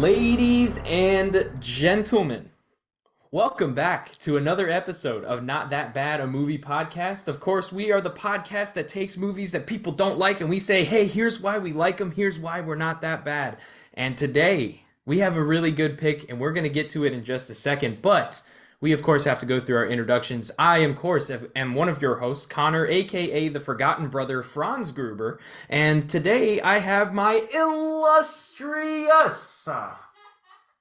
Ladies and gentlemen, welcome back to another episode of Not That Bad, a movie podcast. Of course, we are the podcast that takes movies that people don't like and we say, hey, here's why we like them, here's why we're not that bad. And today, we have a really good pick and we're going to get to it in just a second, but we, of course, have to go through our introductions. I, of course, am one of your hosts, Connor, aka the Forgotten Brother, Franz Gruber, and today I have my illustrious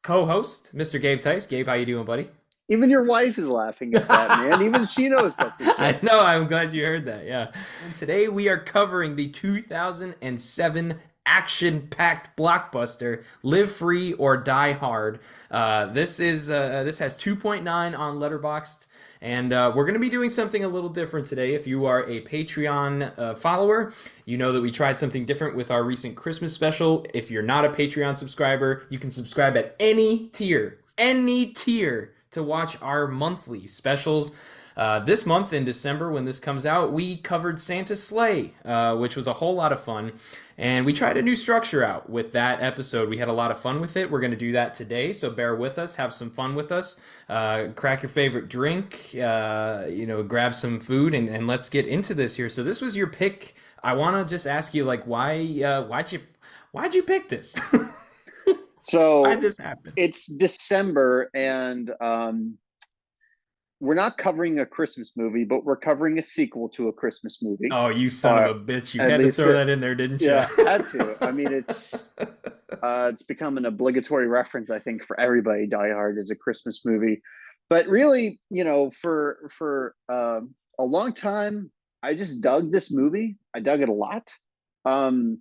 co-host, Mr. Gabe Tice. Gabe, how you doing, buddy? Even your wife is laughing at that, man. Even she knows that's a I joke. know, I'm glad you heard that, yeah. And today we are covering the 2007 action-packed blockbuster Live Free or Die Hard. This has 2.9 on Letterboxd, and we're going to be doing something a little different today. If you are a Patreon follower, you know that we tried something different with our recent Christmas special. If you're not a Patreon subscriber, you can subscribe at any tier to watch our monthly specials. This month in December, when this comes out, we covered Santa's Sleigh, which was a whole lot of fun. And we tried a new structure out with that episode. We had a lot of fun with it. We're going to do that today, so bear with us. Have some fun with us. Crack your favorite drink, grab some food, and let's get into this here. So this was your pick. I want to just ask you, like, why'd you pick this? Why'd So this happen? it's December, and we're not covering a Christmas movie, but we're covering a sequel to a Christmas movie. Oh, you son of Uh, a bitch. You at had to least, throw that in there, didn't you? yeah, had to. I mean, it's become an obligatory reference, I think, for everybody. Die Hard is a Christmas movie, but really, for a long time, I just dug this movie. I dug it a lot. Um,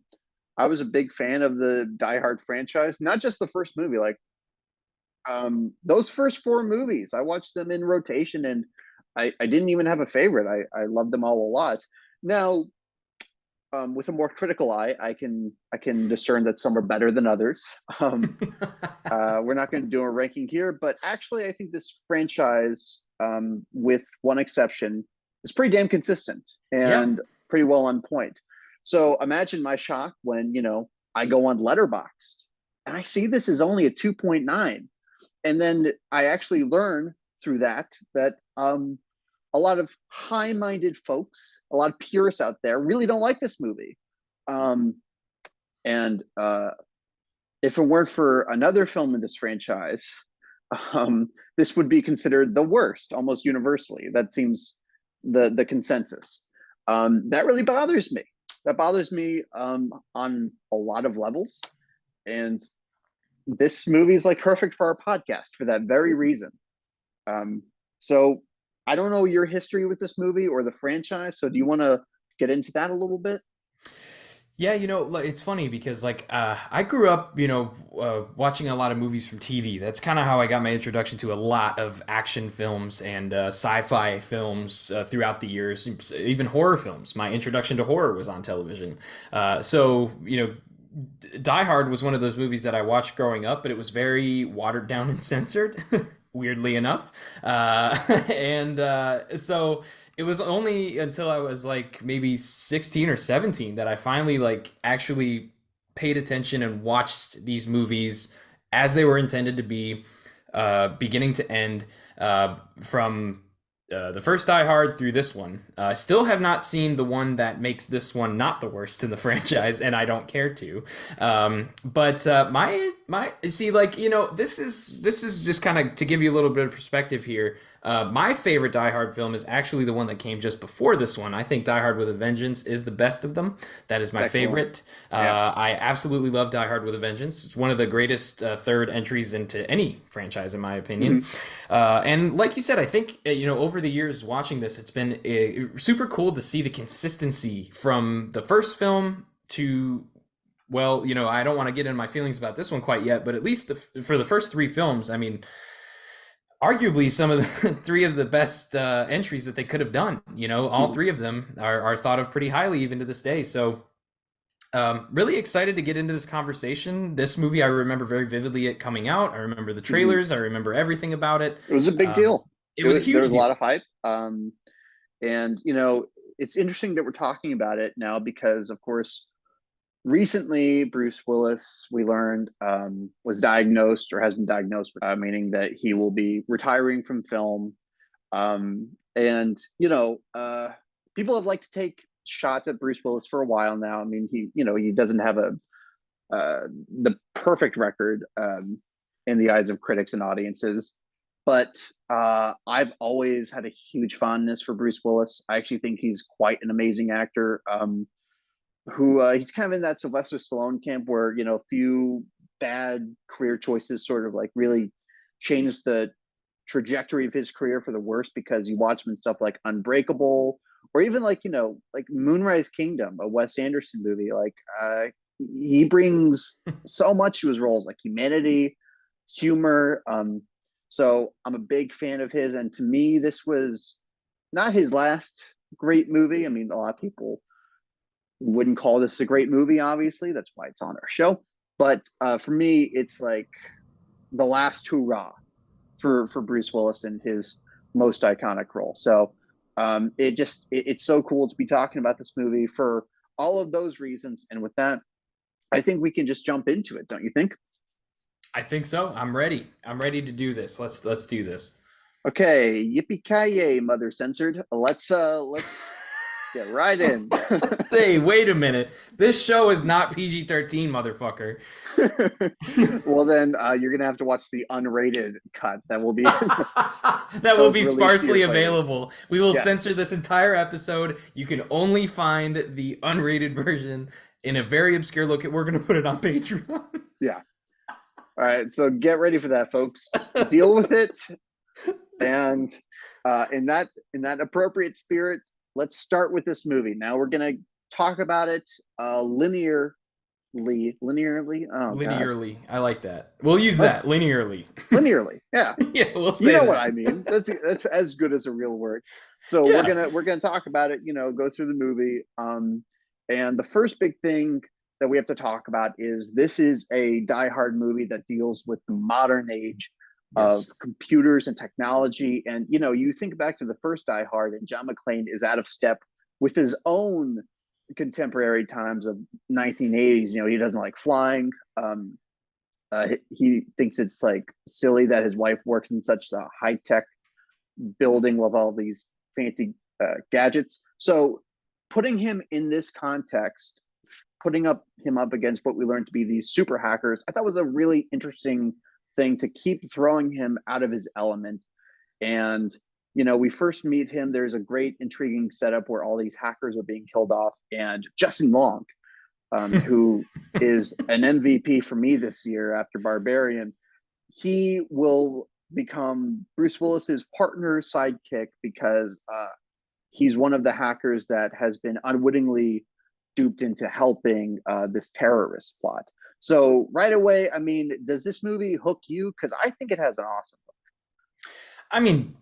I was a big fan of the Die Hard franchise, not just the first movie. Like those first four movies, I watched them in rotation, and I didn't even have a favorite. I loved them all a lot. Now, with a more critical eye, I can discern that some are better than others. Um, we're not going to do a ranking here, but actually, I think this franchise, with one exception, is pretty damn consistent Yeah. and pretty well on point. So imagine my shock when I go on Letterboxd and I see this is only a 2.9, and then I actually learn through that a lot of high-minded folks, a lot of purists out there, really don't like this movie. Um, and if it weren't for another film in this franchise, this would be considered the worst almost universally. That seems the consensus. That really bothers me. That bothers me on a lot of levels, and this movie is like perfect for our podcast for that very reason. So I don't know your history with this movie or the franchise. So do you want to get into that a little bit? Yeah, it's funny because I grew up, watching a lot of movies from TV. That's kind of how I got my introduction to a lot of action films and sci-fi films throughout the years, even horror films. My introduction to horror was on television. Die Hard was one of those movies that I watched growing up, but it was very watered down and censored, weirdly enough. And so it was only until I was like maybe 16 or 17 that I finally like actually paid attention and watched these movies as they were intended to be, beginning to end, from the first Die Hard through this one. I still have not seen the one that makes this one not the worst in the franchise, and I don't care to. But my see, like, this is just kind of to give you a little bit of perspective here. My favorite Die Hard film is actually the one that came just before this one. I think Die Hard with a Vengeance is the best of them. That is It's my excellent. favorite. Yeah. I absolutely love Die Hard with a Vengeance. It's one of the greatest third entries into any franchise, in my opinion. Mm-hmm. And like you said, I think, over the years watching this, it's been super cool to see the consistency from the first film to, well, I don't want to get into my feelings about this one quite yet, but at least for the first three films, I mean, arguably some of the three of the best entries that they could have done. All Mm-hmm. three of them are thought of pretty highly even to this day. So really excited to get into this conversation. This movie, I remember very vividly it coming out. I remember the Mm-hmm. trailers. I remember everything about it. It was a big Um, deal. it was a There huge was a lot deal. of hype. And it's interesting that we're talking about it now because, of course, recently, Bruce Willis, we learned, was diagnosed or has been diagnosed, meaning that he will be retiring from film. And people have liked to take shots at Bruce Willis for a while now. I mean, he doesn't have the perfect record in the eyes of critics and audiences, but I've always had a huge fondness for Bruce Willis. I actually think he's quite an amazing actor. Who he's kind of in that Sylvester Stallone camp where few bad career choices sort of like really changed the trajectory of his career for the worst, because you watch him in stuff like Unbreakable, or even like like Moonrise Kingdom, a Wes Anderson movie. Like he brings so much to his roles, like humanity, humor. So I'm a big fan of his, and to me, this was not his last great movie. I mean, a lot of people wouldn't call this a great movie, obviously. That's why it's on our show. But for me, it's like the last hurrah for Bruce Willis in his most iconic role. So it's so cool to be talking about this movie for all of those reasons. And with that, I think we can just jump into it, don't you think? I think so. I'm ready. I'm ready to do this. Let's do this. Okay, yippee ki yay, mother censored. Let's get right in. Hey, wait a minute. This show is not PG-13, motherfucker. Well, then you're gonna have to watch the unrated cut that will be That will be sparsely available. We will Yes. censor this entire episode. You can only find the unrated version in a very obscure location. We're going to put it on Patreon. Yeah. All right, so get ready for that, folks. Deal with it, and in that appropriate spirit, let's start with this movie. Now we're gonna talk about it linearly. Linearly. Oh God. Linearly. I like that. We'll use Let's- that. Linearly. Linearly. Yeah. Yeah, we'll say You know that. what I mean. That's as good as a real word. So Yeah. we're gonna talk about it. Go through the movie. And the first big thing that we have to talk about is this is a Die Hard movie that deals with the modern age of Yes. computers and technology. And you think back to the first Die Hard, and John McClane is out of step with his own contemporary times of 1980s. He doesn't like flying. He thinks it's like silly that his wife works in such a high tech building with all these fancy gadgets. So putting him in this context, putting him up against what we learned to be these super hackers, I thought was a really interesting thing to keep throwing him out of his element. And we first meet him. There's a great, intriguing setup where all these hackers are being killed off, and Justin Long, who is an MVP for me this year after Barbarian, he will become Bruce Willis's partner sidekick because he's one of the hackers that has been unwittingly duped into helping this terrorist plot. So right away, I mean, does this movie hook you? Because I think it has an awesome hook. I mean,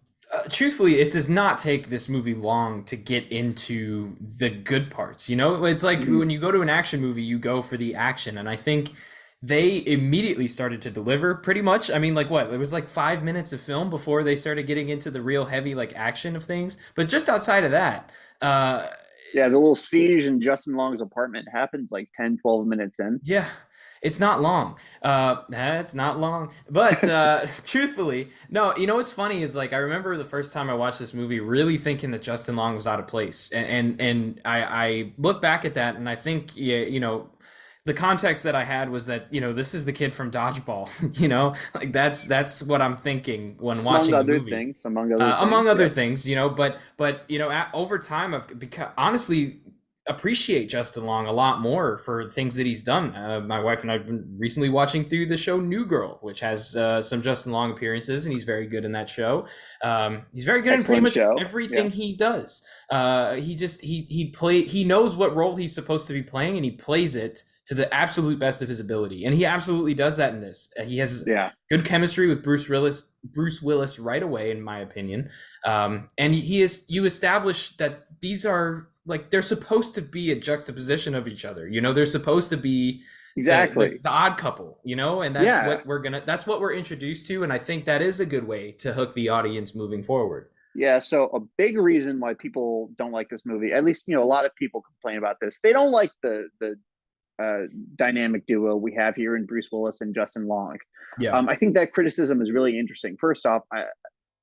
truthfully, it does not take this movie long to get into the good parts. It's like when you go to an action movie, you go for the action. And I think they immediately started to deliver pretty much. I mean, like what? It was like 5 minutes of film before they started getting into the real heavy like action of things. But just outside of that, Yeah, the little siege in Justin Long's apartment happens like 10, 12 minutes in. yeah, it's not long. It's not long. But truthfully, no, what's funny is like I remember the first time I watched this movie really thinking that Justin Long was out of place. And I look back at that and I think yeah, the context that I had was that, this is the kid from Dodgeball, like that's what I'm thinking when watching the movie. Among other yes. things, but over time I've become honestly appreciate Justin Long a lot more for things that he's done. My wife and I've been recently watching through the show New Girl, which has some Justin Long appearances, and he's very good in that show. He's very good in pretty much everything he does. He knows what role he's supposed to be playing, and he plays it to the absolute best of his ability, and he absolutely does that in this. He has good chemistry with Bruce Willis right away, in my opinion. And you establish that these are like they're supposed to be a juxtaposition of each other. They're supposed to be exactly the odd couple. And that's what we're introduced to, and I think that is a good way to hook the audience moving forward. Yeah, so a big reason why people don't like this movie, at least a lot of people complain about this. They don't like the uh, dynamic duo we have here in Bruce Willis and Justin Long. Yeah. I think that criticism is really interesting. First off,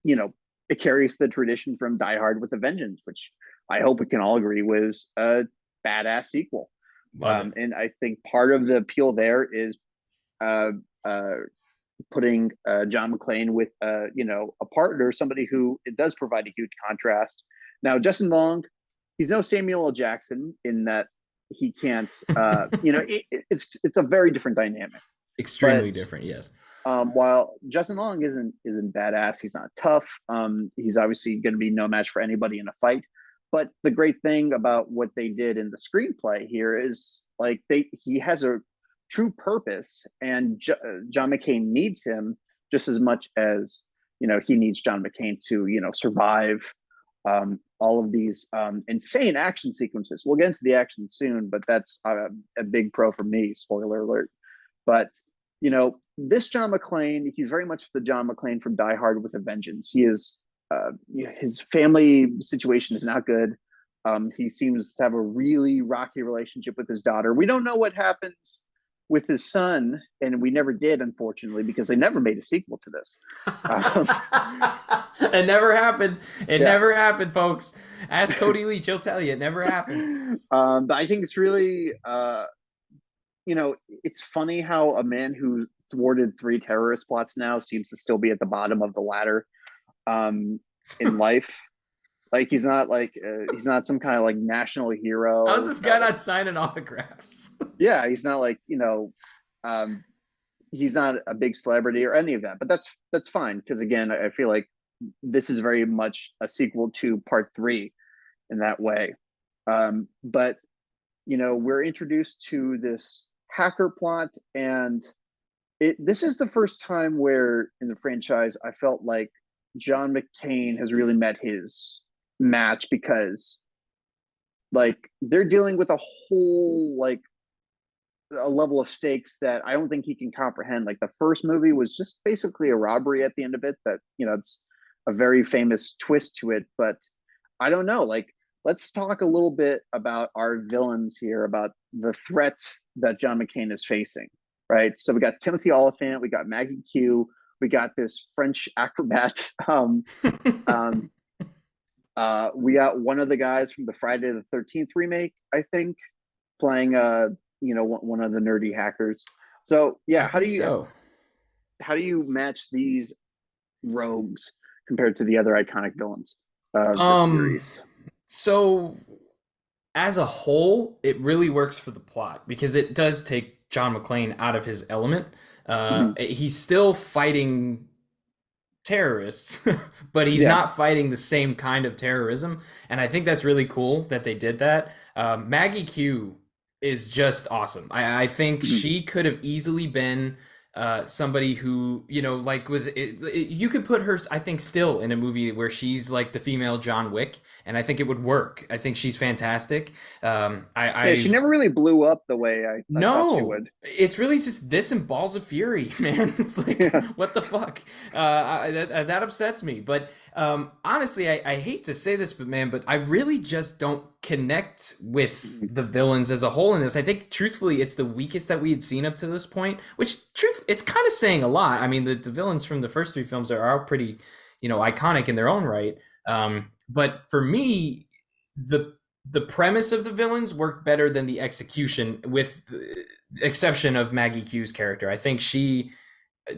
you know, it carries the tradition from Die Hard with a Vengeance, which I hope we can all agree was a badass sequel. Love it. And I think part of the appeal there is uh, uh, putting John McClane with a partner, somebody who it does provide a huge contrast. Now, Justin Long, he's no Samuel L. Jackson in that he can't. It's a very different dynamic. Extremely But different, yes. while Justin Long isn't badass, he's not tough. He's obviously going to be no match for anybody in a fight. But the great thing about what they did in the screenplay here is like he has a true purpose, and John McCain needs him just as much as he needs John McCain to survive all of these insane action sequences. We'll get into the action soon, but that's a big pro for me. Spoiler alert. But this John McClane, he's very much the John McClane from Die Hard with a Vengeance. He is, his family situation is not good. He seems to have a really rocky relationship with his daughter. We don't know what happens with his son, and we never did, unfortunately, because they never made a sequel to this. It never happened. It Yeah. never happened, folks. Ask Cody Leach; he'll tell you it never happened. But I think it's really, it's funny how a man who thwarted 3 terrorist plots now seems to still be at the bottom of the ladder in life. Like he's not some kind of like national hero. How's this guy not signing autographs? Yeah, he's not like he's not a big celebrity or any of that. But that's fine because again, I feel like this is very much a sequel to Part 3 in that way. But we're introduced to this hacker plot, and this is the first time where in the franchise I felt like John McCain has really met his match, because like they're dealing with a whole like a level of stakes that I don't think he can comprehend. Like the first movie was just basically a robbery at the end of it that it's a very famous twist to it, but I don't know, like let's talk a little bit about our villains here, about the threat that John McCain is facing, right? So we got Timothy Oliphant, we got Maggie Q, we got this French acrobat. We got one of the guys from the Friday the 13th remake, I think, playing one of the nerdy hackers. So yeah, how do you match these rogues compared to the other iconic villains of the series? So as a whole, it really works for the plot because it does take John McClane out of his element. He's still fighting terrorists, but he's not fighting the same kind of terrorism. And I think that's really cool that they did that. Maggie Q is just awesome. I think she could have easily been somebody who you could put her, I think, still in a movie where she's like the female John Wick, and I think it would work. I think she's fantastic. She never really blew up the way I thought she would. It's really just this and Balls of Fury, man. It's like what the fuck. That upsets me. But honestly, I hate to say this, but I really just don't connect with the villains as a whole in this. I think truthfully it's the weakest that we had seen up to this point, which it's kind of saying a lot. I mean, the villains from the first 3 films are pretty iconic in their own right, but for me the premise of the villains worked better than the execution, with the exception of Maggie Q's character. I think she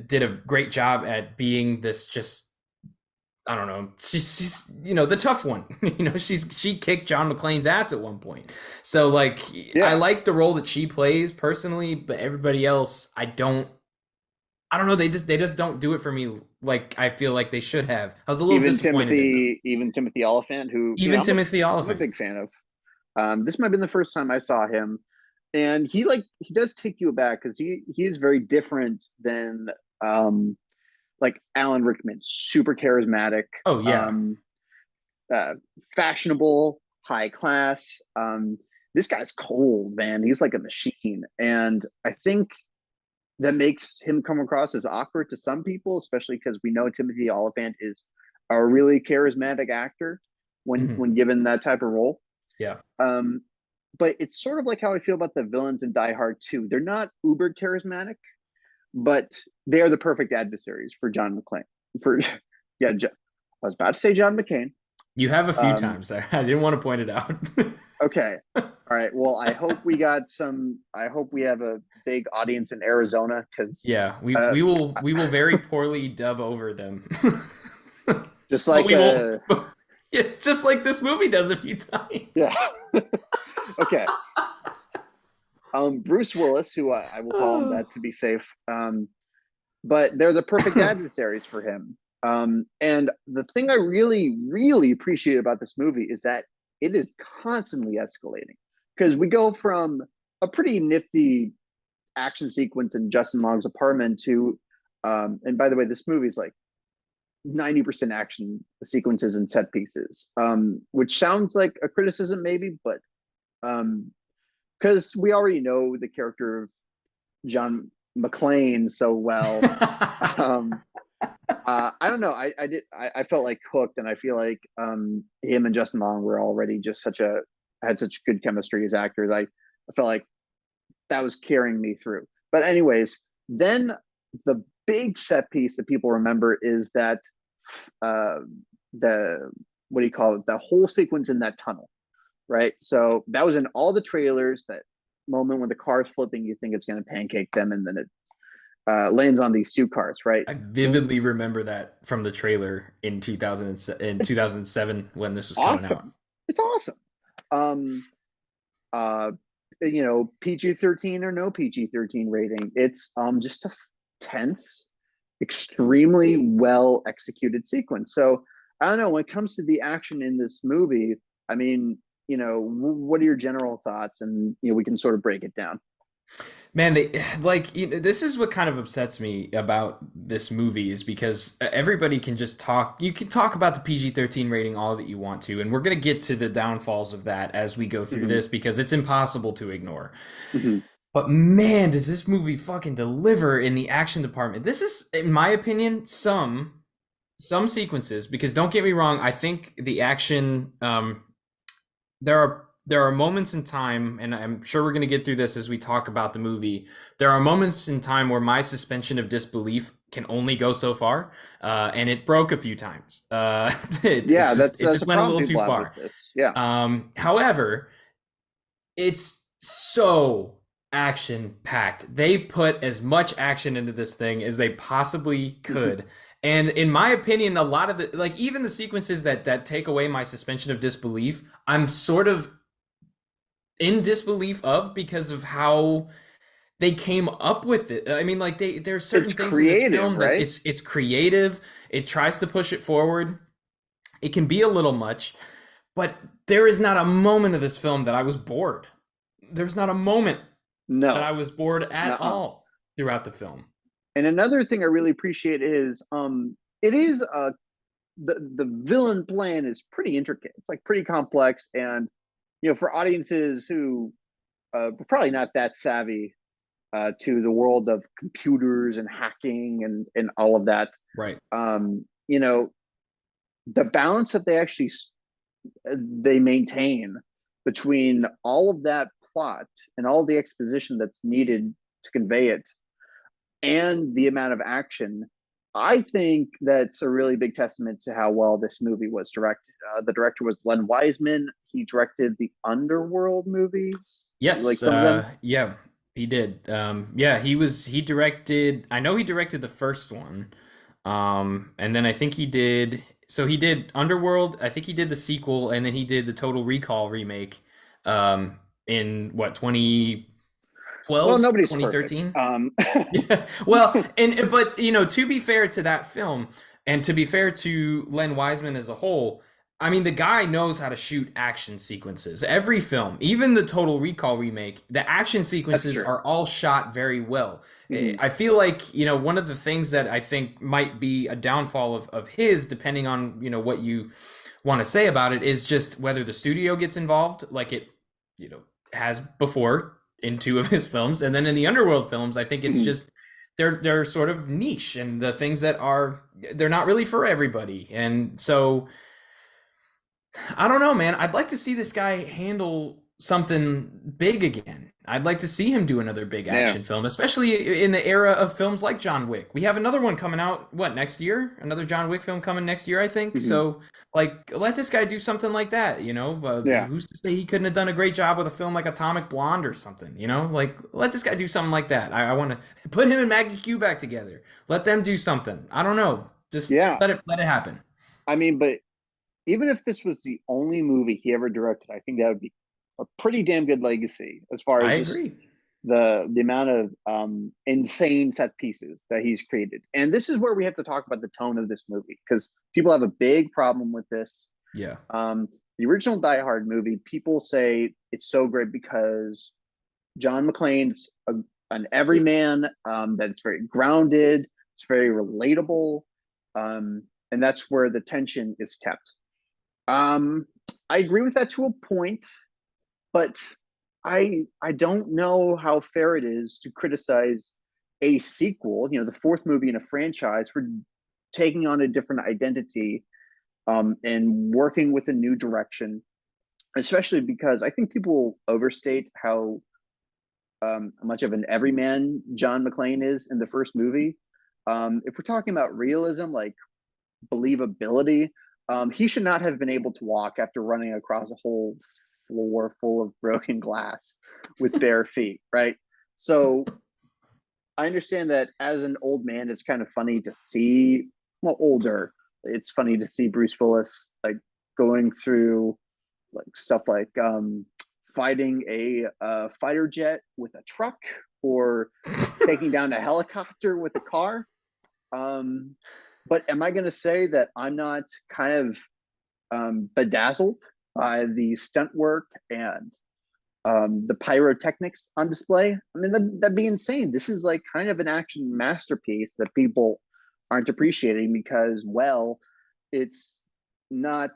did a great job at being this just, I don't know. She's the tough one. She kicked John McClane's ass at one point. So like, I like the role that she plays personally, but everybody else, I don't know. They just don't do it for me. Like I feel like they should have. I was a little disappointed. Even Timothy Oliphant, who Timothy Oliphant, I'm a big fan of. This might have been the first time I saw him, and he does take you aback because he is very different than like Alan Rickman, super charismatic. Oh yeah. Fashionable, high class. This guy's cold, man. He's like a machine, and I think that makes him come across as awkward to some people, especially because we know Timothy Oliphant is a really charismatic actor when given that type of role. Yeah. but it's sort of like how I feel about the villains in Die Hard 2. They're not uber charismatic, but they are the perfect adversaries for John McClane. For yeah, I was about to say John McCain. You have a few Um, times there. I didn't want to point it out. okay, all right. Well, I hope we got some. I hope we have a big audience in Arizona because Yeah, uh, we will very poorly dub over them. just But like we won't. Yeah, just like this movie does a few times. yeah. Okay. Bruce Willis, who I will call him that to be safe. But they're the perfect adversaries for him. And the thing I really, really appreciate about this movie is that it is constantly escalating because we go from a pretty nifty action sequence in Justin Long's apartment to, and by the way, this movie is like 90% action sequences and set pieces, which sounds like a criticism maybe, but because we already know the character of John McClane so well. Um, I don't know. I felt like hooked, and I feel like him and Justin Long were already just had such good chemistry as actors. I felt like that was carrying me through. But anyways, then the big set piece that people remember is that uh, the what do you call it? The whole sequence in that tunnel, right? So that was in all the trailers. That moment when the car's flipping, you think it's going to pancake them, and then it lands on these two cars, right? I vividly remember that from the trailer in It's 2007 when this was coming out. awesome. It's awesome. Um, uh, PG-13 or no PG-13 rating. It's just a tense, extremely well executed sequence. So I don't know, when it comes to the action in this movie, I mean, what are your general thoughts? And we can sort of break it down. Man, they like this is what kind of upsets me about this movie is because everybody can just talk. You can talk about the PG-13 rating all that you want to, and we're gonna get to the downfalls of that as we go through Mm-hmm. this because it's impossible to ignore. Mm-hmm. But man, does this movie fucking deliver in the action department. This is, in my opinion, some sequences, because don't get me wrong, I think the action there are moments in time, and I'm sure we're going to get through this as we talk about the movie. There are moments in time where my suspension of disbelief can only go so far, and it broke a few times. Yeah, It that's just a went a problem little too people have with far. this. Yeah. However, it's so action packed. They put as much action into this thing as they possibly could. And in my opinion, a lot of the, like, even the sequences that take away my suspension of disbelief, I'm sort of in disbelief of because of how they came up with it. I mean, like, there's certain It's things in this creative, film that right? it's creative. It tries to push it forward. It can be a little much, but there is not a moment of this film that I was bored. There's not a moment that I No. was bored at Nuh-uh. all throughout the film. And another thing I really appreciate is it is the villain plan is pretty intricate. It's like pretty complex, and for audiences who were probably not that savvy to the world of computers and hacking and all of that. Right. Um, you know, the balance that they maintain between all of that plot and all the exposition that's needed to convey it and the amount of action, I think that's a really big testament to how well this movie was directed. The director was Len Wiseman. He directed the Underworld movies, like Yes, some of them. yeah, he did. Yeah, he directed, I know he directed the first one. And then I think he did Underworld, I think he did the sequel, and then he did the Total Recall remake, in what, Well, 2012, nobody's perfect. 2013? Yeah. Well, but to be fair to that film, and to be fair to Len Wiseman as a whole, I mean, the guy knows how to shoot action sequences. Every film, even the Total Recall remake, the action That's sequences true. are all shot very well. Mm-hmm. I feel like, one of the things that I think might be a downfall of his, depending on, what you want to say about it, is just whether the studio gets involved, like it, has before in two of his films, and then in the Underworld films, I think it's Mm-hmm. just they're sort of niche, and the things that are, they're not really for everybody, and so I don't know, man. I'd like to see this guy handle something big again. I'd like to see him do another big Yeah. action film, especially in the era of films like John Wick. We have another one coming out, what, next year? Another John Wick film coming next year, I think. Hmm. So, like, let this guy do something like that, you know? Yeah. Who's to say he couldn't have done a great job with a film like Atomic Blonde or something, you know? Like, let this guy do something like that. I want to put him and Maggie Q back together. Let them do something. I don't know. Just Yeah. let it happen. I mean, but even if this was the only movie he ever directed, I think that would be a pretty damn good legacy as far I as just agree. the amount of insane set pieces that he's created. And this is where we have to talk about the tone of this movie because people have a big problem with this. Yeah. Um, the original Die Hard movie, people say it's so great because John McClane's an everyman, that it's very grounded, it's very relatable, and that's where the tension is kept. Um, I agree with that to a point, but I don't know how fair it is to criticize a sequel, the fourth movie in a franchise, for taking on a different identity, and working with a new direction, especially because I think people overstate how much of an everyman John McClane is in the first movie. If we're talking about realism, like believability, he should not have been able to walk after running across a whole floor full of broken glass with bare feet, right? So I understand that as an old man, it's kind of funny to see, well, older, it's funny to see Bruce Willis like going through like stuff like fighting a fighter jet with a truck or taking down a helicopter with a car. Um, but am I going to say that I'm not kind of bedazzled by the stunt work and the pyrotechnics on display? I mean, that'd be insane. This is like kind of an action masterpiece that people aren't appreciating because, well, it's not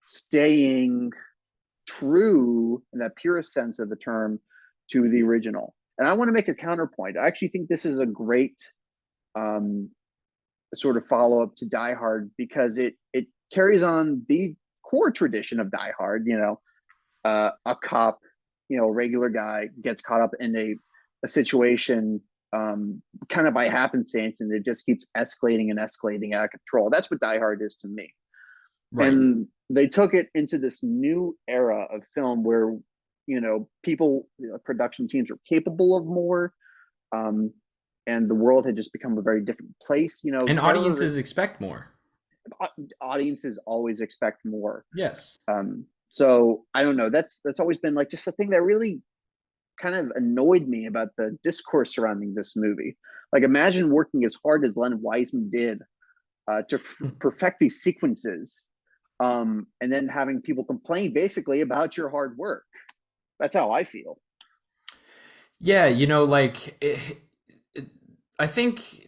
staying true in that purest sense of the term to the original. And I want to make a counterpoint. I actually think this is a great um, sort of follow up to Die Hard because it carries on the core tradition of Die Hard. A cop, regular guy gets caught up in a situation, kind of by happenstance, and it just keeps escalating and escalating out of control. That's what Die Hard is to me. Right. And they took it into this new era of film where people, production teams are capable of more, um, and the world had just become a very different place. And Terror audiences expect more. audiences always expect more. Yes. So I don't know. That's always been like just a thing that really kind of annoyed me about the discourse surrounding this movie. Like, imagine working as hard as Len Wiseman did to perfect these sequences, and then having people complain basically about your hard work. That's how I feel. Yeah, I think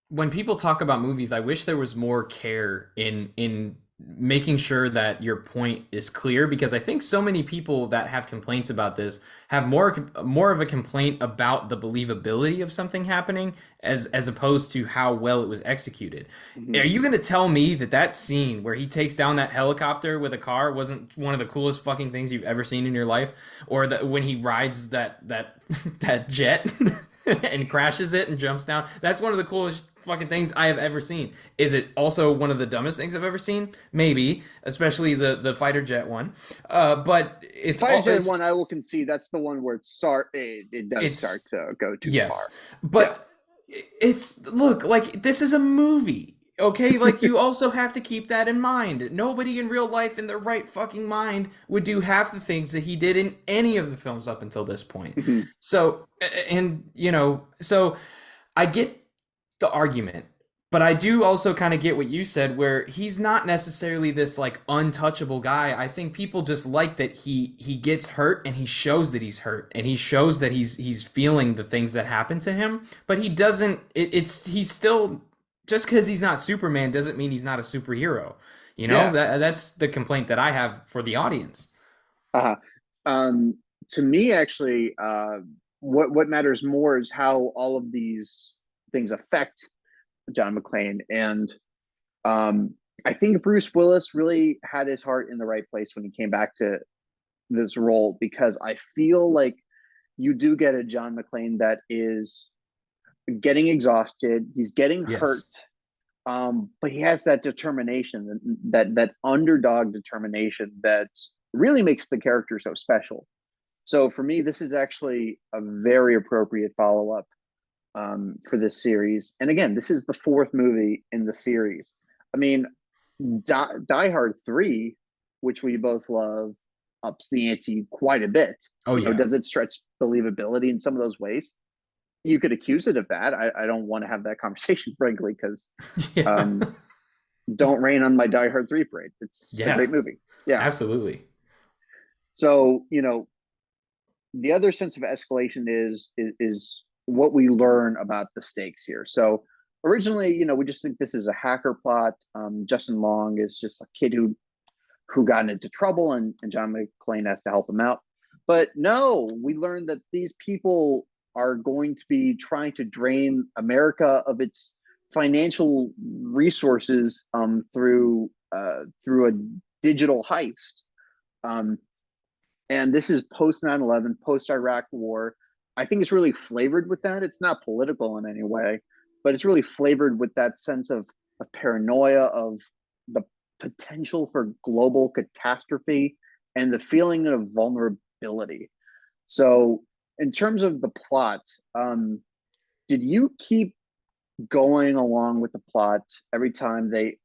when people talk about movies, I wish there was more care in making sure that your point is clear because I think so many people that have complaints about this have more of a complaint about the believability of something happening as opposed to how well it was executed. Are Mm-hmm. you going to tell me that that scene where he takes down that helicopter with a car wasn't one of the coolest fucking things you've ever seen in your life, or that when he rides that that jet and crashes it and jumps down? That's one of the coolest fucking things I have ever seen. Is it also one of the dumbest things I've ever seen? Maybe, especially the fighter jet one. But The Fighter Jet one, I will concede, that's the one where it does start it's to go too far. yes, Yeah, but it's look like this is a movie. Okay, like you also have to keep that in mind. Nobody in real life in their right fucking mind would do half the things that he did in any of the films up until this point. mm-hmm. So, and so I get the argument, but I do also kind of get what you said, where he's not necessarily this like untouchable guy. I think people just like that he gets hurt and he shows that he's hurt and he shows that he's feeling the things that happen to him, but he doesn't. He's still, just because he's not Superman doesn't mean he's not a superhero. Yeah. That's the complaint that I have for the audience. Uh, um, to me, actually, what matters more is how all of these things affect John McClane, and um, I think Bruce Willis really had his heart in the right place when he came back to this role because I feel like you do get a John McClane that is getting exhausted. He's getting hurt, Yes. but he has that determination, that underdog determination that really makes the character so special. So for me, this is actually a very appropriate follow up for this series. And again, this is the fourth movie in the series. I mean, Die Hard 3, which we both love, ups the ante quite a bit. Oh yeah. Does it stretch believability in some of those ways? You could accuse it of that. I don't want to have that conversation, frankly, because Yeah. um, don't rain on my Die Hard 3 parade. It's a Yeah. great movie. Yeah. Absolutely. So, the other sense of escalation is what we learn about the stakes here. So originally, we just think this is a hacker plot. Justin Long is just a kid who got into trouble, and John McClane has to help him out. But no, we learned that these people are going to be trying to drain America of its financial resources through a digital heist. Um, and this is post 9/11, post Iraq War. I think it's really flavored with that. It's not political in any way, but it's really flavored with that sense of paranoia, of the potential for global catastrophe, and the feeling of vulnerability. So, in terms of the plot, did you keep going along with the plot every time they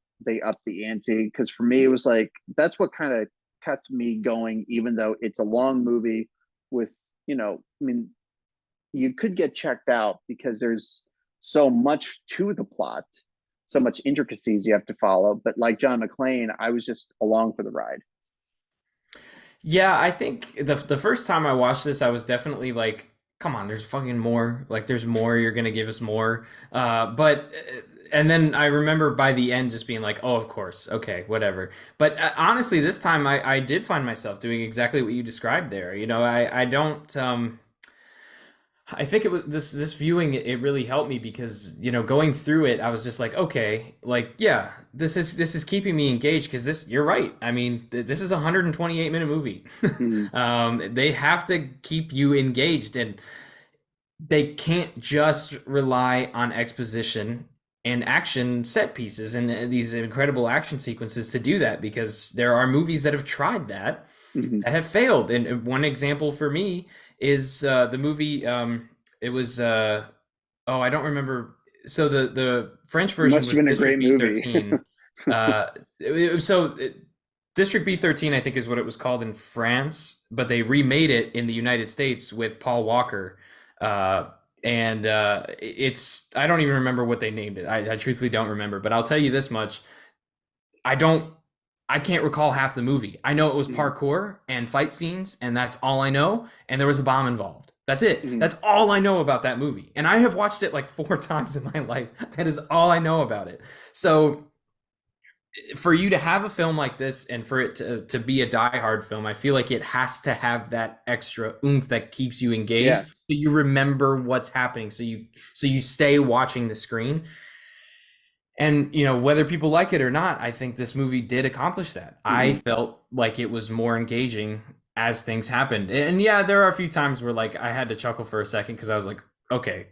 up the ante? Because for me, it was like that's what kind of kept me going, even though it's a long movie with, I mean, you could get checked out because there's so much to the plot, so much intricacies you have to follow. But like John McClane, I was just along for the ride. Yeah, I think the first time I watched this, I was definitely like, "Come on, there's fucking more. Like, there's more. You're gonna give us more." And then I remember by the end just being like, "Oh, of course, okay, whatever." But honestly, this time I did find myself doing exactly what you described there. I don't. I think it was this viewing it really helped me because going through it I was just like okay like yeah this is keeping me engaged because this you're right I mean this is a 128-minute movie. Mm-hmm. They have to keep you engaged and they can't just rely on exposition and action set pieces and these incredible action sequences to do that because there are movies that have tried that Mm-hmm. that have failed. And one example for me is the movie. It was oh, I don't remember. So the French It version must have was been a District great movie. B13. Uh, District B13, I think, is what it was called in France, but they remade it in the United States with Paul Walker. Uh, and it's I don't even remember what they named it. I truthfully don't remember, but I'll tell you this much: I don't I can't recall half the movie. I know it was Mm-hmm. parkour and fight scenes, and that's all I know. And there was a bomb involved. That's it. Mm-hmm. That's all I know about that movie. And I have watched it like 4 times in my life. That is all I know about it. So for you to have a film like this and for it to be a Die Hard film, I feel like it has to have that extra oomph that keeps you engaged. Yeah. So you remember what's happening. So you stay watching the screen. And whether people like it or not, I think this movie did accomplish that. I Mm-hmm. felt like it was more engaging as things happened. And yeah, there are a few times where like I had to chuckle for a second because I was like, okay.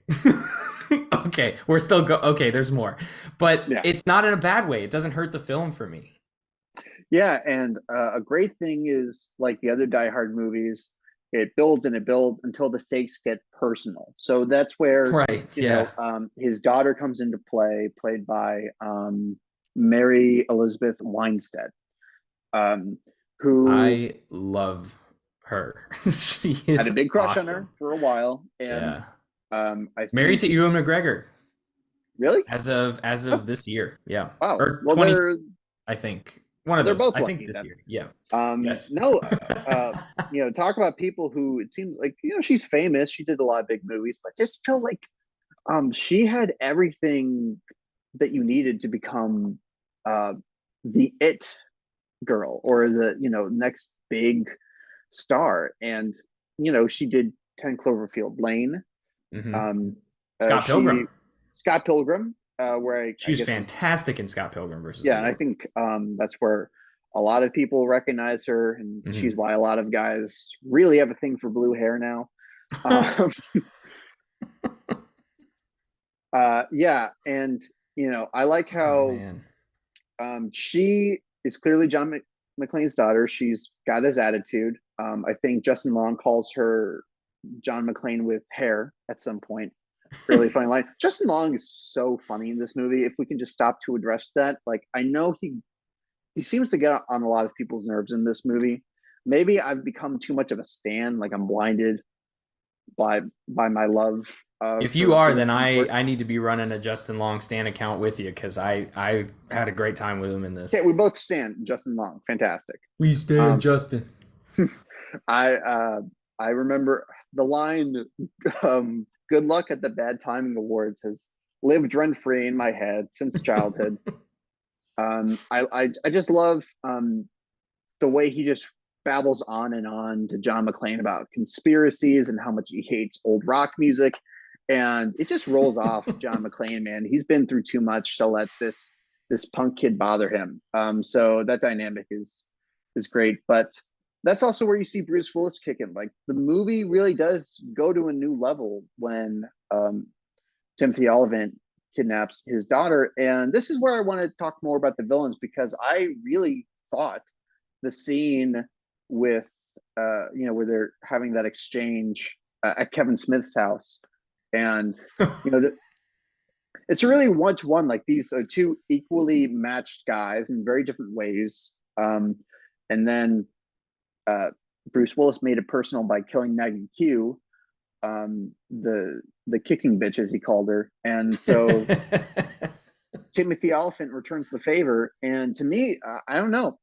Okay, we're still okay, there's more. But Yeah. it's not in a bad way. It doesn't hurt the film for me. Yeah, and a great thing is like the other Die Hard movies, it builds and it builds until the stakes get personal. So that's where Right. Yeah. his daughter comes into play, played by Mary Elizabeth Winstead, um, who I love her. She had is a big crush on her awesome. for a while, and Yeah. I Married think to Ewan McGregor really, as of oh this year. Yeah. wow, Or well 20 I think. One of they're those. both I think lucky this then. year. Yeah. Yes. No, uh, talk about people who it seems like she's famous. She did a lot of big movies, but just feel like she had everything that you needed to become uh, the it girl or the next big star. And she did 10 Cloverfield Lane. Hmm. Um, Scott she Pilgrim. Scott Pilgrim, where She I was guess is fantastic in Scott Pilgrim versus yeah, the and I World. think that's where A lot of people recognize her, and she's Mhm. why a lot of guys really have a thing for blue hair now. Um, yeah, and I like Oh how man. she is clearly John McClane's daughter. She's got his attitude. I think Justin Long calls her John McClane with hair at some point. Really funny line. Justin Long is so funny in this movie. If we can just stop to address that, like I know he seems to get on a lot of people's nerves in this movie. Maybe I've become too much of a stan, like I'm blinded by my love If you for are, then his work. I need to be running a Justin Long Stan account with you because I had a great time with him in this. Okay, we both stand Justin Long. Fantastic. We stand Um, Justin. I remember the line, "Good luck at the bad timing awards" has lived rent free in my head since childhood. I just love the way he just babbles on to John McClane about conspiracies and how much he hates old rock music, and it just rolls off John McClane. Man, he's been through too much to let this punk kid bother him. So that dynamic is great, but that's also where you see Bruce Willis kick in. Like the movie really does go to a new level when Timothy Olyphant kidnaps his daughter. And this is where I want to talk more about the villains because I really thought the scene with where they're having that exchange at Kevin Smith's house, and it's really one to one. Like these are two equally matched guys in very different ways. And then uh, Bruce Willis made it personal by killing Maggie Q, the kicking bitch as he called her, and so Timothy Oliphant returns the favor. And to me, I don't know.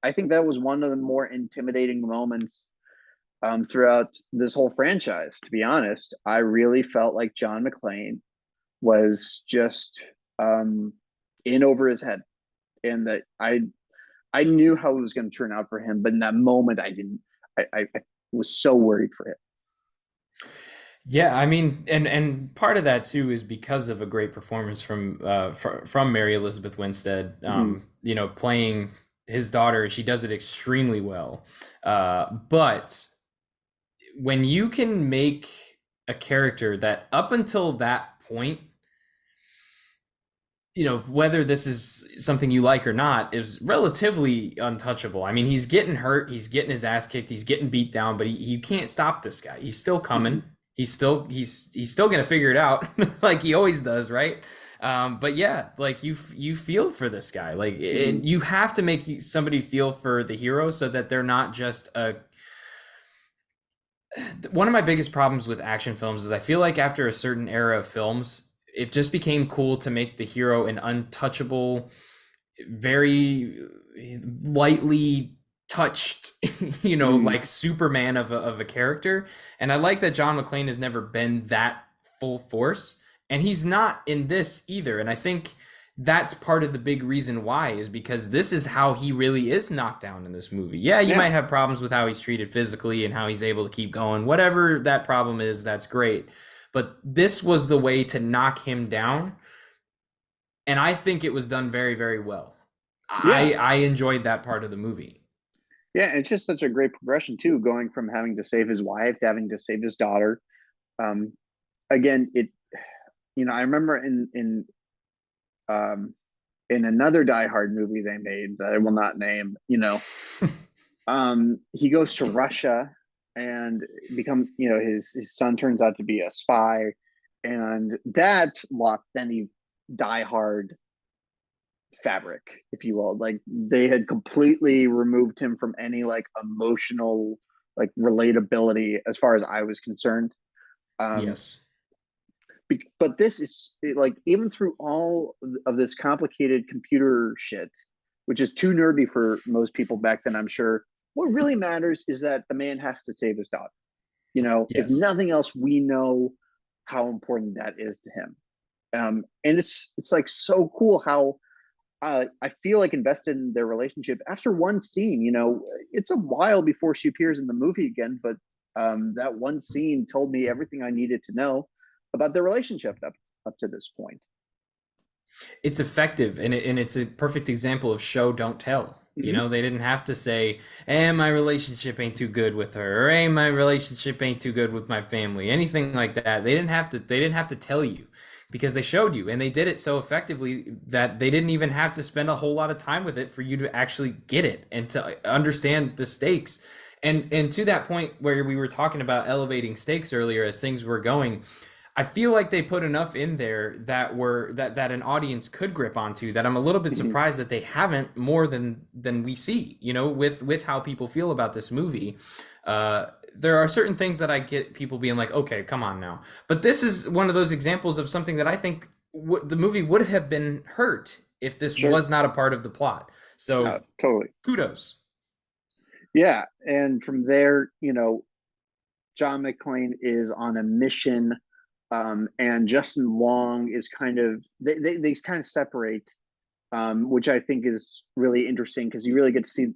I think that was one of the more intimidating moments throughout this whole franchise. To be honest, I really felt like John McClane was just in over his head, and that I knew how it was going to turn out for him, but in that moment, I didn't. I was so worried for him. Yeah, I mean, and part of that too is because of a great performance from Mary Elizabeth Winstead. Mm-hmm. Playing his daughter, she does it extremely well. But when you can make a character that up until that point, whether this is something you like or not, is relatively untouchable. I mean, he's getting hurt, he's getting his ass kicked, he's getting beat down, but you can't stop this guy. He's still Mm-hmm. coming. He's still gonna figure it out, like he always does, right? But yeah, like you feel for this guy, like Mm-hmm. you have to make somebody feel for the hero so that they're not just a. One of my biggest problems with action films is I feel like after a certain era of films, it just became cool to make the hero an untouchable, very lightly touched, Mm-hmm. like Superman of a character. And I like that John McClane has never been that full force, and he's not in this either. And I think that's part of the big reason why is because this is how he really is knocked down in this movie. Yeah, you Yeah. might have problems with how he's treated physically and how he's able to keep going. Whatever that problem is, that's great. But this was the way to knock him down, and I think it was done very, very well. Yeah. I enjoyed that part of the movie. Yeah, it's just such a great progression too, going from having to save his wife to having to save his daughter. Um, Again, I remember um, in another Die Hard movie they made that I will not name. He goes to Russia and his son turns out to be a spy, and that locked any Die Hard fabric, if you will. Like they had completely removed him from any like emotional like relatability as far as I was concerned. Um, Yes. but this is like even through all of this complicated computer shit, which is too nerdy for most people back then, I'm sure. What really matters is that the man has to save his daughter. If Yes. nothing else, we know how important that is to him. And it's like so cool how I feel like invested in their relationship after one scene. It's a while before she appears in the movie again, but that one scene told me everything I needed to know about their relationship up to this point. It's effective, and it's a perfect example of show don't tell. You Hmm. know, they didn't have to say, "Hey, my relationship ain't too good with her," or "Hey, my relationship ain't too good with my family," anything like that. They didn't have to. They didn't have to tell you because they showed you, and they did it so effectively that they didn't even have to spend a whole lot of time with it for you to actually get it and to understand the stakes. And to that point where we were talking about elevating stakes earlier as things were going, I feel like they put enough in there that an audience could grip onto that I'm a little bit Hmm. surprised that they haven't more than we see, you know, with how people feel about this movie. There are certain things that I get people being like, okay, come on now. But this is one of those examples of something that I think the movie would have been hurt if this Sure. was not a part of the plot. No, So totally. kudos. Yeah. And from there, John McClane is on a mission, and Justin Long is kind of they kind of separate, which I think is really interesting because you really get to see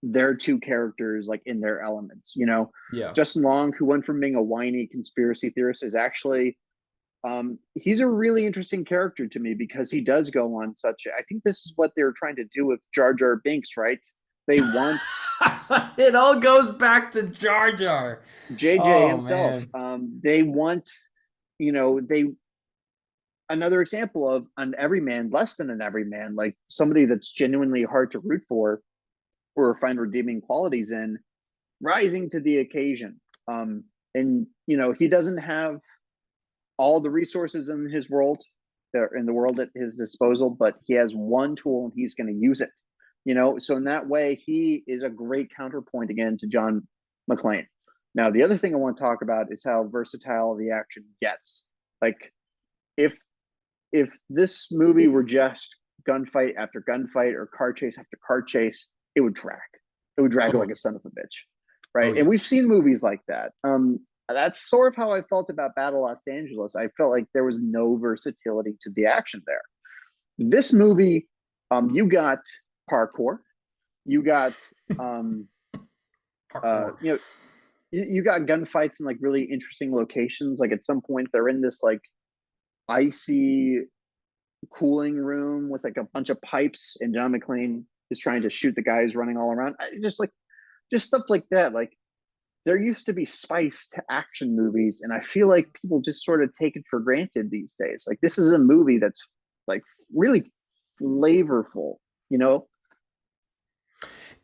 their two characters like in their elements. Yeah. Justin Long, who went from being a whiny conspiracy theorist, is actually he's a really interesting character to me because he does go on such. I think this is what they're trying to do with Jar Jar Binks, right? They want It all goes back to Jar Jar. JJ Oh himself. man. They want, they another example of an everyman, less than an everyman, like somebody that's genuinely hard to root for or find redeeming qualities in, rising to the occasion. And he doesn't have all the resources in his world, in the world at his disposal, but he has one tool and he's going to use it. So in that way, he is a great counterpoint again to John McClane. Now, the other thing I want to talk about is how versatile the action gets. Like, if this movie were just gunfight after gunfight or car chase after car chase, it would drag. It would drag like Oh, a son of a bitch, oh right? And yeah. we've seen movies like that. That's sort of how I felt about Battle Los Angeles. I felt like there was no versatility to the action there. This movie, you got parkour, you got um, Parkour. you know, you got gunfights in like really interesting locations. Like at some point, they're in this like icy cooling room with like a bunch of pipes, and John McClane is trying to shoot the guys running all around. Just stuff like that. Like there used to be spice to action movies, and I feel like people just sort of take it for granted these days. Like this is a movie that's like really flavorful, you know?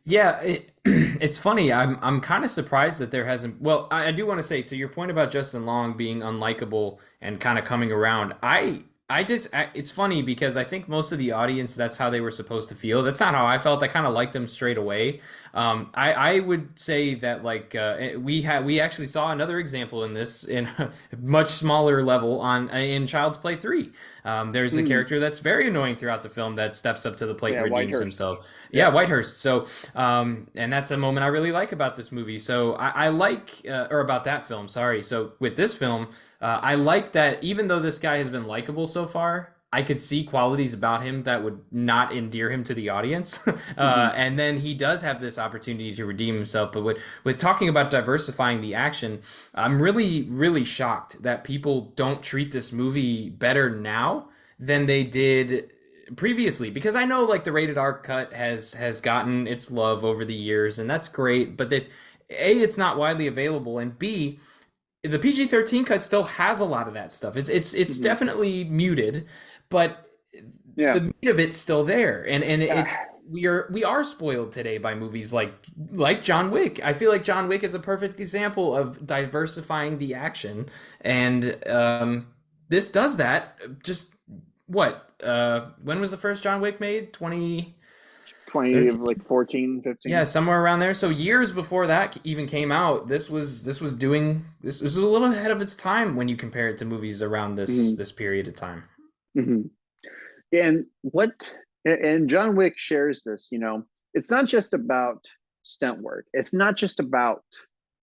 Yeah, it's funny. I'm kind of surprised that there hasn't. Well, I do want to say to your point about Justin Long being unlikable and kind of coming around. It's funny because I think most of the audience that's how they were supposed to feel. That's not how I felt. I kind of liked him straight away. I would say that like we actually saw another example in this in a much smaller level on in Child's Play 3. There's a Mm, character that's very annoying throughout the film that steps up to the plate yeah, and redeems Whitehurst. himself. Yeah. Yeah, Whitehurst. So and that's a moment I really like about this movie. So I like, or about that film, sorry. So with this film, I like that even though this guy has been likable so far, I could see qualities about him that would not endear him to the audience. Hmm. And then he does have this opportunity to redeem himself. But with talking about diversifying the action, I'm really, really shocked that people don't treat this movie better now than they did previously, because I know like the rated R cut has gotten its love over the years, and that's great, but it's not widely available, and B, the PG-13 cut still has a lot of that stuff. It's Hmm. definitely muted, but Yeah. the meat of it's still there, and Yeah. we are spoiled today by movies like John Wick. I feel like John Wick is a perfect example of diversifying the action, and this does that. Just what? When was the first John Wick made? 20 of 2013? like 14, Yeah, 15. somewhere around there. So years before that even came out, this was a little ahead of its time when you compare it to movies around Hmm. this period of time. Hmm. And John Wick shares this, it's not just about stunt work. It's not just about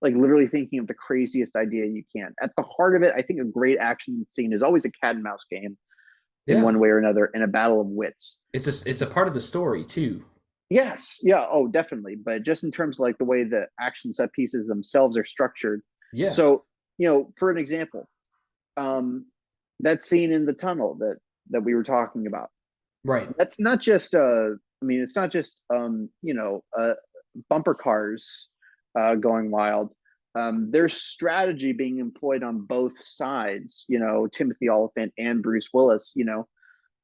like literally thinking of the craziest idea you can. At the heart of it, I think a great action scene is always a cat and mouse game in Yeah. one way or another, and a battle of wits. It's a part of the story too. Yes, yeah, oh, definitely. But just in terms of like the way the action set pieces themselves are structured. Yeah. So, for an example, um, that scene in the tunnel that we were talking about. Right. That's not just I mean, it's not just bumper cars going wild. There's strategy being employed on both sides. Timothy Oliphant and Bruce Willis.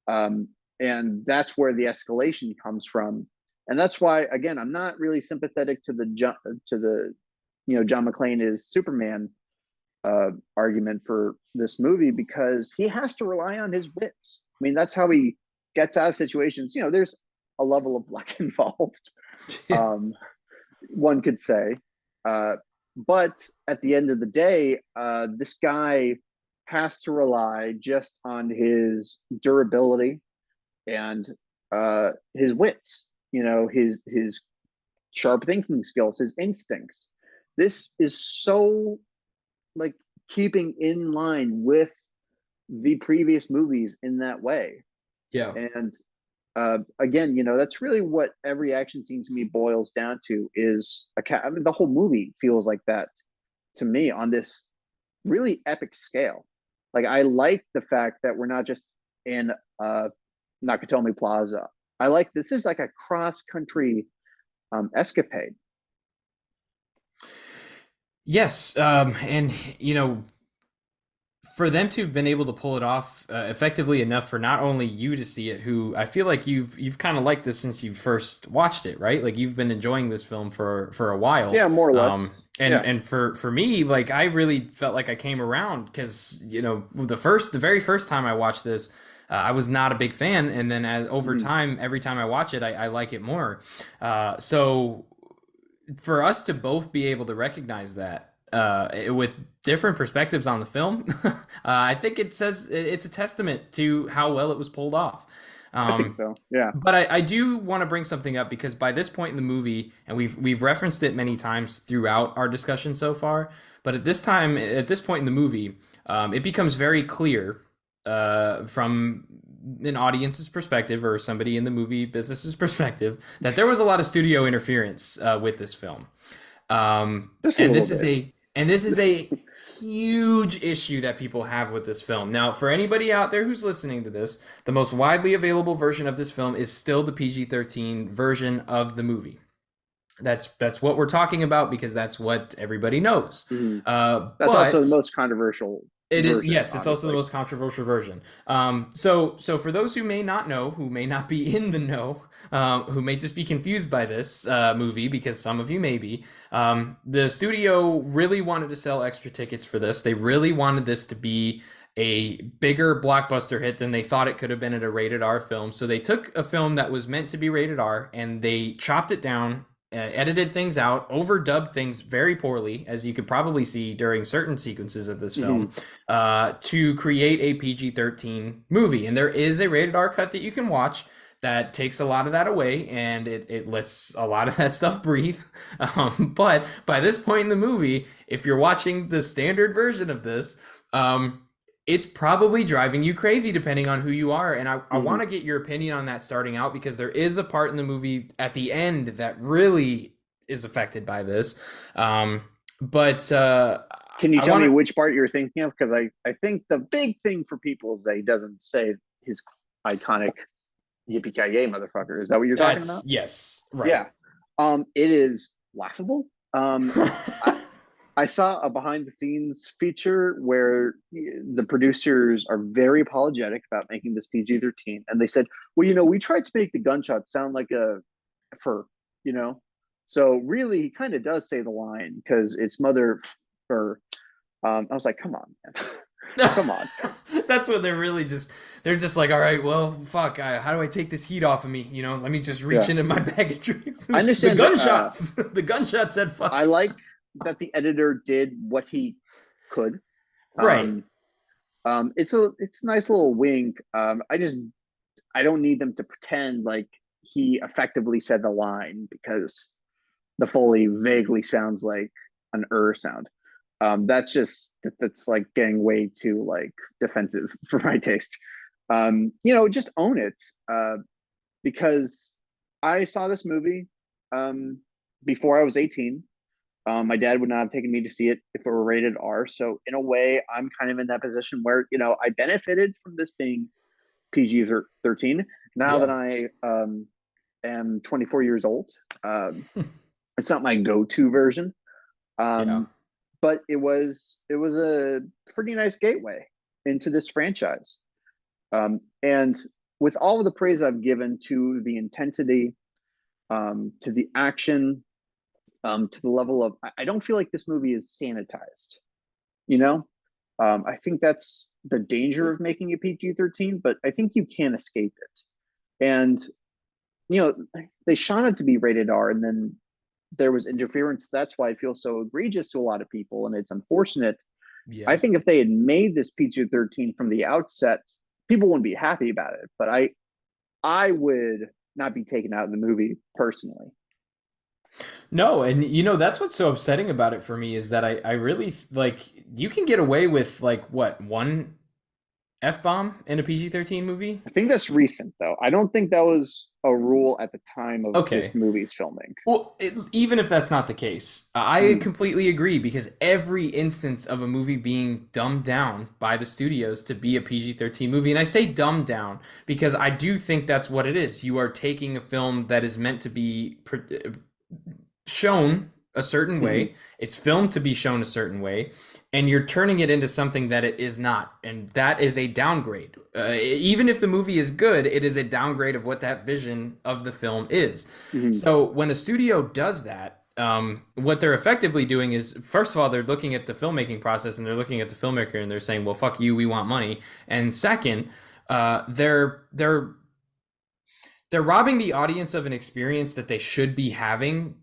Um, and that's where the escalation comes from. And that's why, again, I'm not really sympathetic to the John McClane is Superman argument for this movie, because he has to rely on his wits. I mean, that's how he gets out of situations. There's a level of luck involved, um, one could say. But at the end of the day, this guy has to rely just on his durability and his wits, his sharp thinking skills, his instincts. This is so like keeping in line with the previous movies in that way. Yeah. And again, that's really what every action scene to me boils down to is I mean, the whole movie feels like that to me on this really epic scale. Like I like the fact that we're not just in Nakatomi Plaza. I like this is like a cross country escapade. Yes, and for them to have been able to pull it off effectively enough for not only you to see it, who I feel like you've kind of liked this since you first watched it, right? Like you've been enjoying this film for a while. Yeah, more or less. And Yeah. and for me, like I really felt like I came around because the very first time I watched this, I was not a big fan, and then over Mhm. time, every time I watch it, I like it more. So for us to both be able to recognize that with different perspectives on the film, I think it's a testament to how well it was pulled off. I think Um, so. Yeah. but I do want to bring something up because by this point in the movie, and we've referenced it many times throughout our discussion so far, but at this point in the movie, it becomes very clear from an audience's perspective or somebody in the movie business's perspective that there was a lot of studio interference with this film. Just a And little this is bit. a huge issue that people have with this film. Now, for anybody out there who's listening to this, the most widely available version of this film is still the PG-13 version of the movie. That's what we're talking about because that's what everybody knows. Mhm. That's also the But most controversial it is, version, yes, it's also the obviously. most controversial version. So for those who may not know, who may not be in the know, who may just be confused by this movie, because some of you may be, the studio really wanted to sell extra tickets for this. They really wanted this to be a bigger blockbuster hit than they thought it could have been at a rated R film. So they took a film that was meant to be rated R and they chopped it down, edited things out, overdubbed things very poorly, as you could probably see during certain sequences of this film, Hmm. to create a PG-13 movie. And there is a rated R cut that you can watch that takes a lot of that away and it lets a lot of that stuff breathe. But by this point in the movie, if you're watching the standard version of this, um, it's probably driving you crazy depending on who you are. And I Hmm. want to get your opinion on that starting out because there is a part in the movie at the end that really is affected by this. Um, but Can you I tell want me to. which part you're thinking of? Because I think the big thing for people is that he doesn't say his iconic yippee ki yay motherfucker. Is that what you're talking That's about? yes, right. Yeah. It is laughable. I, I saw a behind the scenes feature where the producers are very apologetic about making this PG-13, and they said, "Well, we tried to make the gunshot sound like a fur, you know." So really, he kind of does say the line because it's mother fur. I was like, "Come on, man, come on." That's what they're just like, all right, well, fuck, how do I take this heat off of me? Let me just reach Yeah, into my bag of drinks. I The understand that. gunshots, the gunshots said I fuck. like that the editor did what he could. Right. Um, it's a nice little wink. I don't need them to pretend like he effectively said the line because the Foley vaguely sounds like an sound. That's like getting way too like defensive for my taste. Just own it. Because I saw this movie um, before I was 18. My dad would not have taken me to see it if it were rated R. So in a way, I'm kind of in that position where I benefited from this being PG 13. Now that Yeah. I am 24 years old. Um, it's not my go-to version, Yeah. um, but it was a pretty nice gateway into this franchise. And with all of the praise I've given to the intensity, to the action, to the level of, I don't feel like this movie is sanitized. You know, I think that's the danger of making it PG-13, but I think you can escape it. And you know, they shot it to be rated R, and then there was interference. That's why it feels so egregious to a lot of people, and it's unfortunate. I Yeah. think if they had made this PG-13 from the outset, people wouldn't be happy about it. But I would not be taken out of the movie personally. No, and that's what's so upsetting about it for me is that I really like you can get away with like what, one F-bomb in a PG-13 movie? I think that's recent, though. I don't think that was a rule at the time of this Okay. movie's filming. Well, even if that's not the case, I Mm, completely agree because every instance of a movie being dumbed down by the studios to be a PG-13 movie, and I say dumbed down because I do think that's what it is. You are taking a film that is meant to be shown a certain mhm, way, it's filmed to be shown a certain way, and you're turning it into something that it is not. And that is a downgrade. Even if the movie is good, it is a downgrade of what that vision of the film is. mhm. So when a studio does that, what they're effectively doing is, first of all, they're looking at the filmmaking process and they're looking at the filmmaker and they're saying, "Well, fuck you, we want money." And second, they're robbing the audience of an experience that they should be having,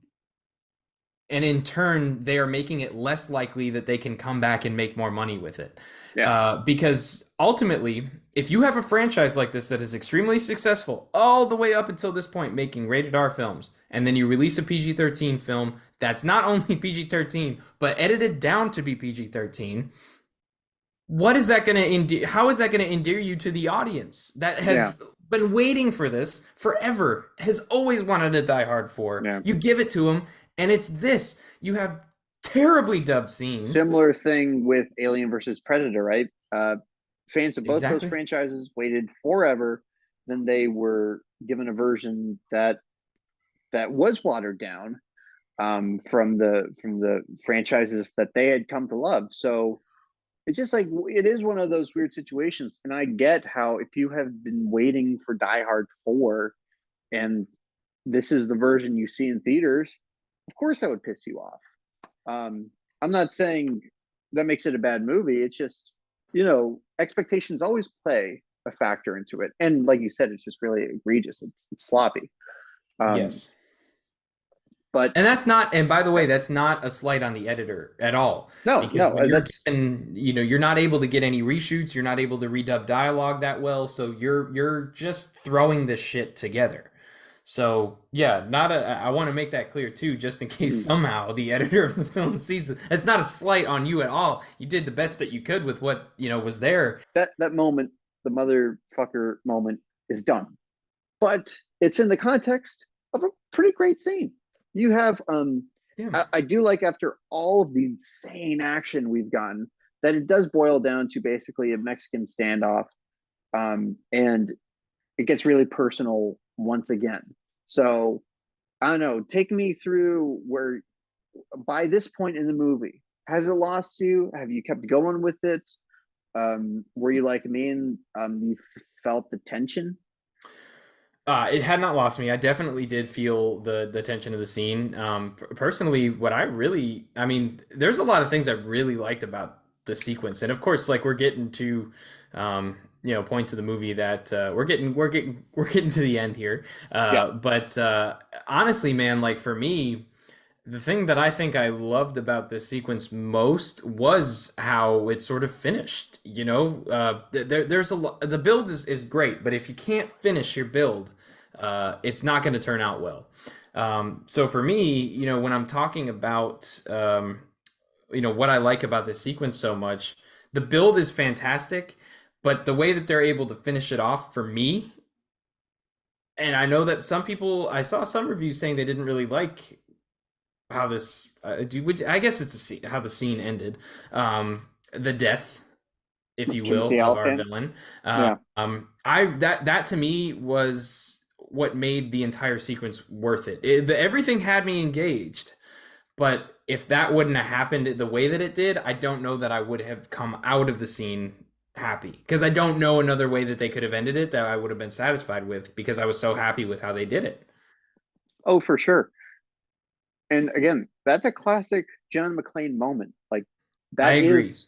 and in turn they are making it less likely that they can come back and make more money with it, Yeah, because ultimately if you have a franchise like this that is extremely successful all the way up until this point making rated R films, and then you release a PG-13 film that's not only PG-13 but edited down to be PG-13, what is that going to endear? How is that going to endear you to the audience that yeah, has been waiting for this forever, has always wanted a Die Hard 4? yeah. You give it to them, and it's this. You have terribly dubbed scenes. Similar thing with Alien versus Predator, right? Fans of both those Exactly. franchises waited forever. Then they were given a version that was watered down, from the franchises that they had come to love. So it's just like it is one of those weird situations. And I get how if you have been waiting for Die Hard 4 and this is the version you see in theaters, of course that would piss you off. I'm not saying that makes it a bad movie. It's just, expectations always play a factor into it. And like you said, it's just really egregious. It's sloppy. Um, Yes. but And that's not, and by the yeah, way, that's not a slight on the editor at all. no, Because no, when you're that's given, you're not able to get any reshoots, you're not able to redub dialogue that well, so you're just throwing this shit together. So yeah, not a. I want to make that clear too, just in case mm, somehow the editor of the film sees it. It's not a slight on you at all. You did the best that you could with what was there. that moment, the motherfucker moment is done. But it's in the context of a pretty great scene. You have Yeah. I do like after all of the insane action we've gotten that it does boil down to basically a Mexican standoff, and it gets really personal once again. So I don't know. Take me through where by this point in the movie has it lost you? Have you kept going with it? Were you like me and you felt the tension? It had not lost me. I definitely did feel the tension of the scene. Personally, what I really, I mean, there's a lot of things I really liked about the sequence, and of course, like we're getting to, points of the movie that we're getting to the end here. Yeah. But honestly, man, like for me, the thing that I think I loved about this sequence most was how it sort of finished. There's a lot. The build is great, but if you can't finish your build, it's not going to turn out well. So for me, when I'm talking about, what I like about this sequence so much, the build is fantastic, but the way that they're able to finish it off for me, and I know that some people, I saw some reviews saying they didn't really like how this I guess it's how the scene ended, the death, if you will, Timothy of our Olyphant. villain. Yeah. I that to me was what made the entire sequence worth it. Everything had me engaged, but if that wouldn't have happened the way that it did, I don't know that I would have come out of the scene happy, because I don't know another way that they could have ended it that I would have been satisfied with, because I was so happy with how they did it. Oh, for sure. And again, that's a classic John McClane moment. Like I that agree. is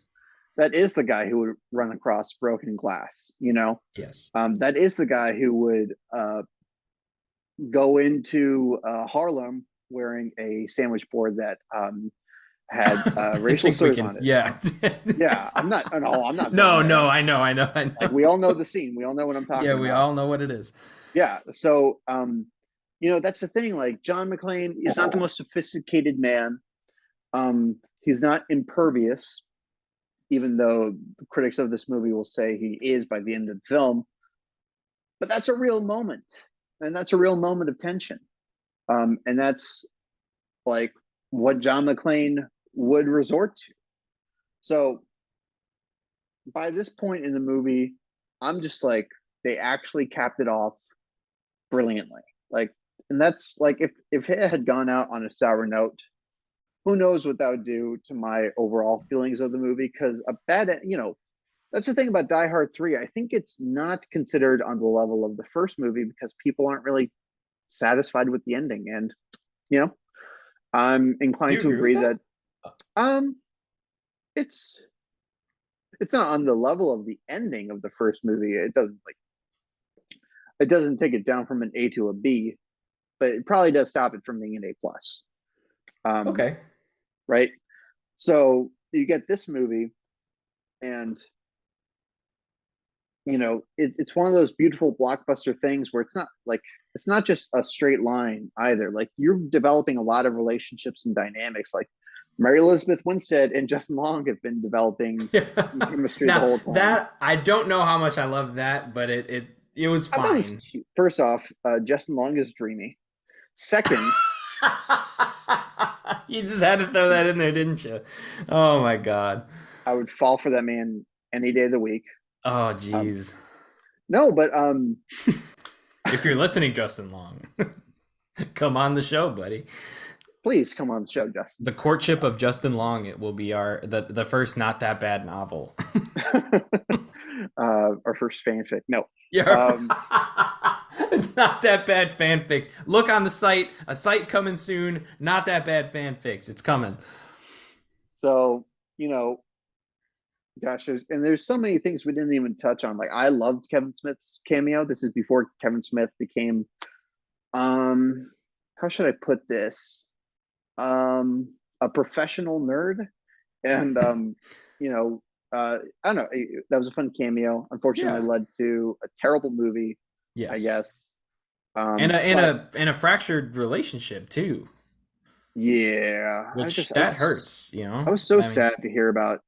that is the guy who would run across broken glass. Yes. That is the guy who would go into Harlem wearing a sandwich board that had I racial think we slurs can, on it. yeah. Yeah, I'm not. No, I'm not going No, there. no, I Like know. we all know the scene. We all know what I'm Yeah, talking we about. all know what it is. Yeah. So, that's the thing. Like John McClane is not the most sophisticated man. He's not impervious, even though critics of this movie will say he is by the end of the film. But that's a real moment, and that's a real moment of tension. And that's like what John McClane would resort to. So by this point in the movie, I'm just like, they actually capped it off brilliantly. Like, and that's like, if it had gone out on a sour note, who knows what that would do to my overall feelings of the movie? Because that's the thing about Die Hard 3. I think it's not considered on the level of the first movie because people aren't really satisfied with the ending. And, you know, I'm Do inclined you to agree with agree that? that um it's it's not on the level of the ending of the first movie. It doesn't take it down from an A to a B, but it probably does stop it from being an A plus. Um, Okay. right. So you get this movie, and it's one of those beautiful blockbuster things where it's not just a straight line either. Like you're developing a lot of relationships and dynamics. Like Mary Elizabeth Winstead and Justin Long have been developing chemistry the Now whole time. that I don't know how much I love that, but it was I thought it was fine. cute. First off, Justin Long is dreamy. Second, You just had to throw that in there, didn't you? Oh my God. I would fall for that man any day of the week. Oh Um, geez. no, but If you're listening, Justin Long, come on the show, buddy. please come on the show, Justin. The Courtship of Justin Long. It will be the first not that bad novel. Our first fanfic. No, Yeah. um, Not that bad fanfics. Look on the site. A site coming soon. Not that bad fanfics. It's coming. so gosh, there's so many things we didn't even touch on. Like I loved Kevin Smith's cameo. This is before Kevin Smith became, how should I put this? A professional nerd, and I don't know. That was a fun cameo. Unfortunately, Yeah. led to a terrible movie, I Yes. guess. But And a fractured relationship too, yeah, which that hurts, you I know? was so I mean, sad to hear about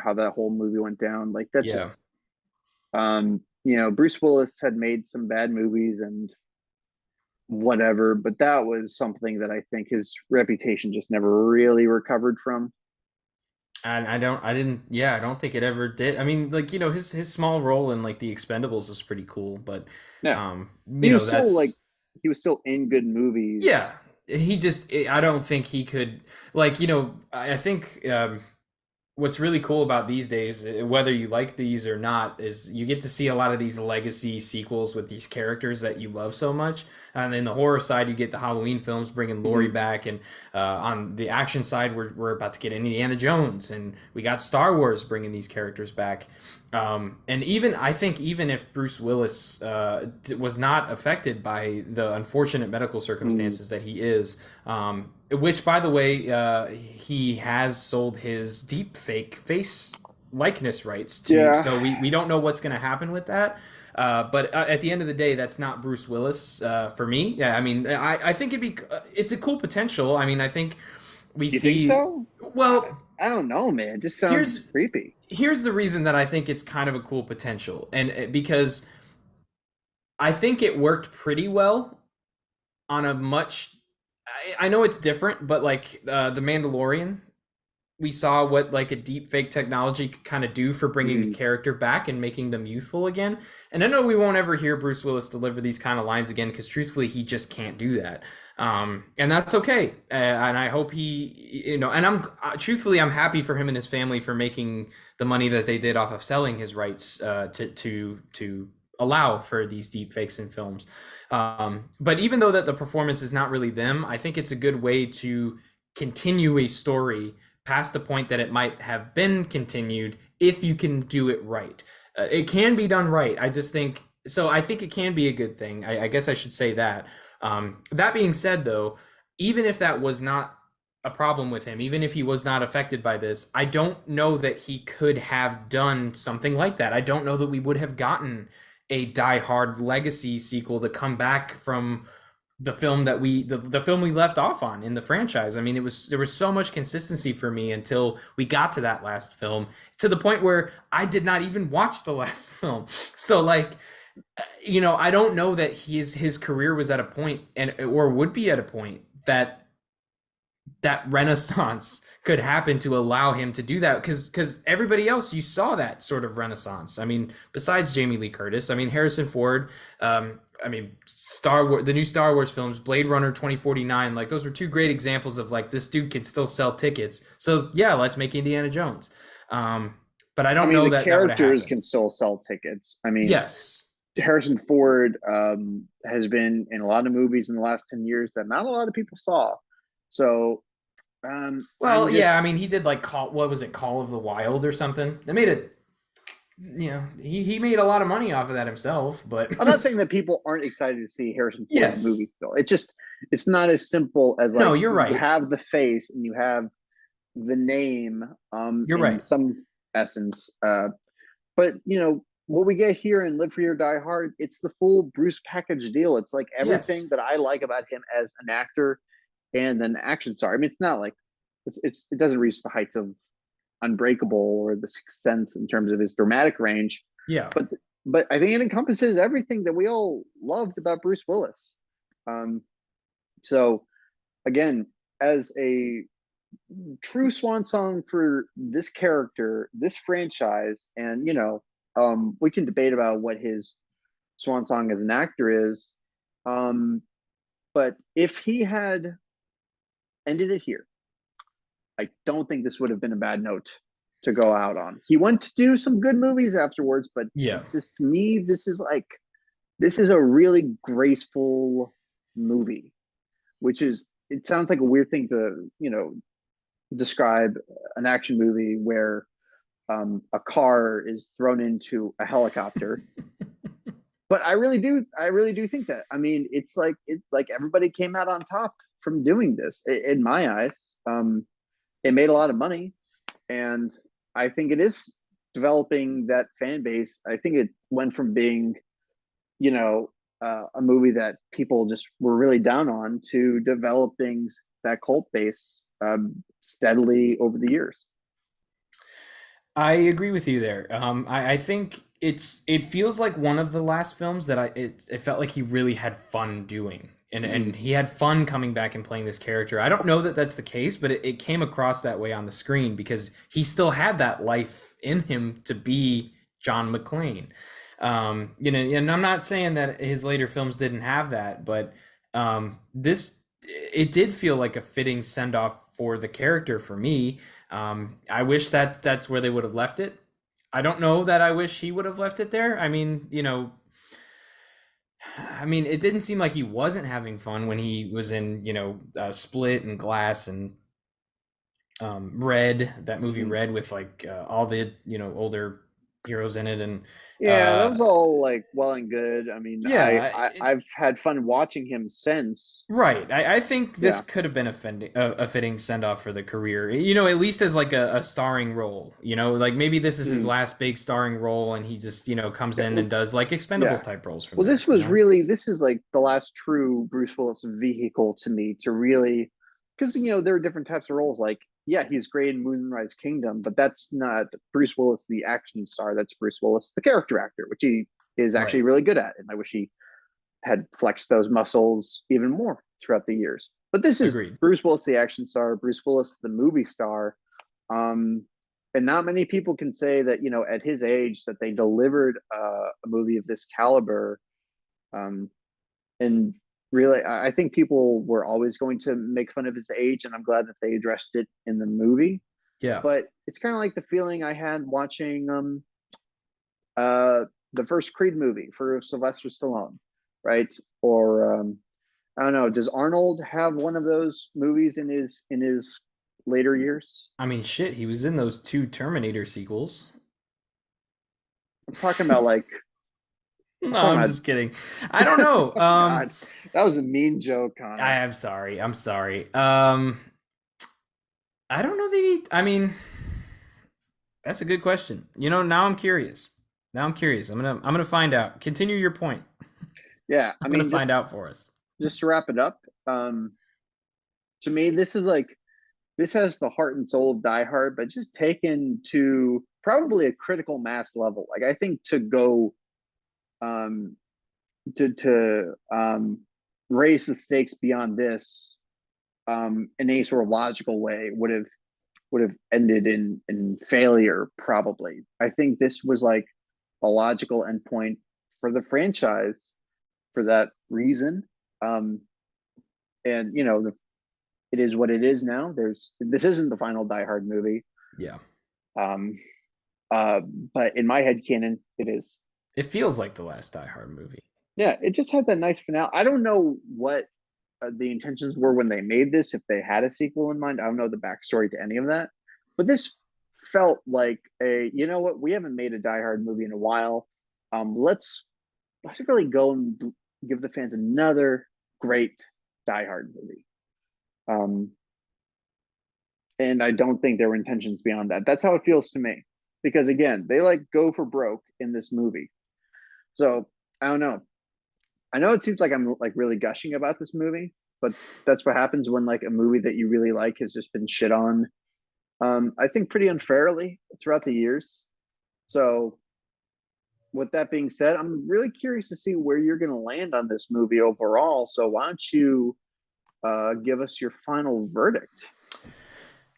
how that whole movie went down. Like that's just yeah. Bruce Willis had made some bad movies and whatever, but that was something that I think his reputation just never really recovered from. And I don't think it ever did. I mean, like, his small role in like the Expendables is pretty cool, but Yeah, he was still like that's he was still in good movies. yeah. I don't think he could, like, I think what's really cool about these days, whether you like these or not, is you get to see a lot of these legacy sequels with these characters that you love so much. And then the horror side, you get the Halloween films bringing Laurie Mhm. back, and on the action side, we're about to get Indiana Jones, and we got Star Wars bringing these characters back. And even I think even if Bruce Willis was not affected by the unfortunate medical Mm. circumstances that he is, which, by the way, he has sold his deep fake face likeness rights to. Yeah, So we don't know what's going to happen with that. But at the end of the day, that's not Bruce Willis for me. Yeah, I mean, I think it's a cool potential. I mean, I think we you think see. so? Well, I don't know, man. It just sounds here's creepy. here's the reason that I think it's kind of a cool potential, and because I think it worked pretty well on a much. I know it's different, but like the Mandalorian. we saw what like a deep fake technology could kind of do for bringing a Mhm. character back and making them youthful again. And I know we won't ever hear Bruce Willis deliver these kind of lines again because truthfully, he just can't do that. And that's okay. And I hope he, and truthfully, I'm happy for him and his family for making the money that they did off of selling his rights to allow for these deep fakes in films. But even though that the performance is not really them, I think it's a good way to continue a story past the point that it might have been continued if you can do it right. It can be done right. I just think so. I think it can be a good thing. I guess I should say that. That being said, though, even if that was not a problem with him, even if he was not affected by this, I don't know that he could have done something like that. I don't know that we would have gotten a Die Hard legacy sequel to come back from the film that the film we left off on in the franchise. I mean, there was so much consistency for me until we got to that last film, to the point where I did not even watch the last film. So like, I don't know that his career was at a point and or would be at a point that renaissance could happen to allow him to do that, because everybody else, you saw that sort of renaissance. I mean, besides Jamie Lee Curtis, I mean, Harrison Ford, I mean, Star Wars, the new Star Wars films, Blade Runner 2049, like those were two great examples of like this dude can still sell tickets. So yeah, let's make Indiana Jones. But I I don't mean, know the that that would have characters happened. can still sell tickets. I mean, Yes. Harrison Ford has been in a lot of movies in the last 10 years that not a lot of people saw. So Well, I'm yeah, I just, mean, he did like what was it, Call of the Wild or something? They made it, he made a lot of money off of that himself, but I'm not saying that people aren't excited to see Harrison Ford in yes. movies still. It's just, it's not as simple as No, like you're you right. have the face and you have the name You're in right. some essence. But what we get here in Live Free or Die Hard, it's the full Bruce package deal. It's like Yes. everything that I like about him as an actor and an action star. I mean, it's not like it doesn't reach the heights of Unbreakable or The Sixth Sense in terms of his dramatic range, Yeah. but I think it encompasses everything that we all loved about Bruce Willis. Um, so again, as a true swan song for this character, this franchise, and we can debate about what his swan song as an actor is. Um, but if he had ended it here, I don't think this would have been a bad note to go out on. He went to do some good movies afterwards, but Yeah. just to me, this is a really graceful movie, which is it sounds like a weird thing to describe an action movie where a car is thrown into a helicopter. But I really do think that. I mean, it's like everybody came out on top from doing this. In my eyes, it made a lot of money, and I think it is developing that fan base. I think it went from being, a movie that people just were really down on to developing that cult base steadily over the years. I agree with you there. I think it feels like one of the last films that it felt like he really had fun doing. And Mm-hmm. he had fun coming back and playing this character. I don't know that that's the case, but it came across that way on the screen because he still had that life in him to be John McClane. And I'm not saying that his later films didn't have that, but this it did feel like a fitting send off for the character for me. I wish that that's where they would have left it. I don't know that I wish he would have left it there. I mean, it didn't seem like he wasn't having fun when he was in, Split and Glass and Red, that movie Mm-hmm. Red with like all the, older heroes in it. And Yeah, that uh, was all like well and good. I mean, yeah, I've had fun watching him since. right. I think this Yeah. could have been a fitting send off for the career. At least as like a starring role. Like maybe this is his Mm. last big starring role, and he just comes Yeah. in and does like Yeah. Expendables type roles from Well, there. this is like the last true Bruce Willis vehicle to me to really, because there are different types of roles. Like, yeah, he's great in Moonrise Kingdom, but that's not Bruce Willis, the action star. That's Bruce Willis, the character actor, which he is actually Right. really good at. And I wish he had flexed those muscles even more throughout the years. But this is Agreed. Bruce Willis, the action star, Bruce Willis, the movie star. Um, and not many people can say that, at his age, that they delivered a movie of this caliber. Um, and really, I think people were always going to make fun of his age, and I'm glad that they addressed it in the movie. Yeah. But it's kind of like the feeling I had watching uh the first Creed movie for Sylvester Stallone, right? Or I don't know, does Arnold have one of those movies in his later years? I mean, shit, he was in those two Terminator sequels. I'm talking about like I'm No, talking I'm about just kidding. I don't know. God, that was a mean joke, I Connor. am sorry. I'm sorry. I don't know I mean, that's a good question. Now I'm curious. Now I'm curious. I'm gonna find out. Continue your point. Yeah, I I'm gonna mean, find just out for us. just to wrap it up, to me, this has the heart and soul of Die Hard, but just taken to probably a critical mass level. Like I think to go um, to raise the stakes beyond this in any sort of logical way would have ended in failure. Probably, I think this was like a logical endpoint for the franchise for that reason. Um, and it is what it is now. This isn't the final Die Hard movie. Yeah. Um, uh, but in my head canon, it is. It feels like the last Die Hard movie. Yeah, it just had that nice finale. I don't know what the intentions were when they made this. If they had a sequel in mind, I don't know the backstory to any of that. But this felt like you know what, we haven't made a Die Hard movie in a while. Let's really go and give the fans another great Die Hard movie. Um, and I don't think there were intentions beyond that. That's how it feels to me. Because again, they like go for broke in this movie. So I don't know. I know it seems like I'm like really gushing about this movie, but that's what happens when like a movie that you really like has just been shit on. I think pretty unfairly throughout the years. So with that being said, I'm really curious to see where you're going to land on this movie overall. So why don't you give us your final verdict?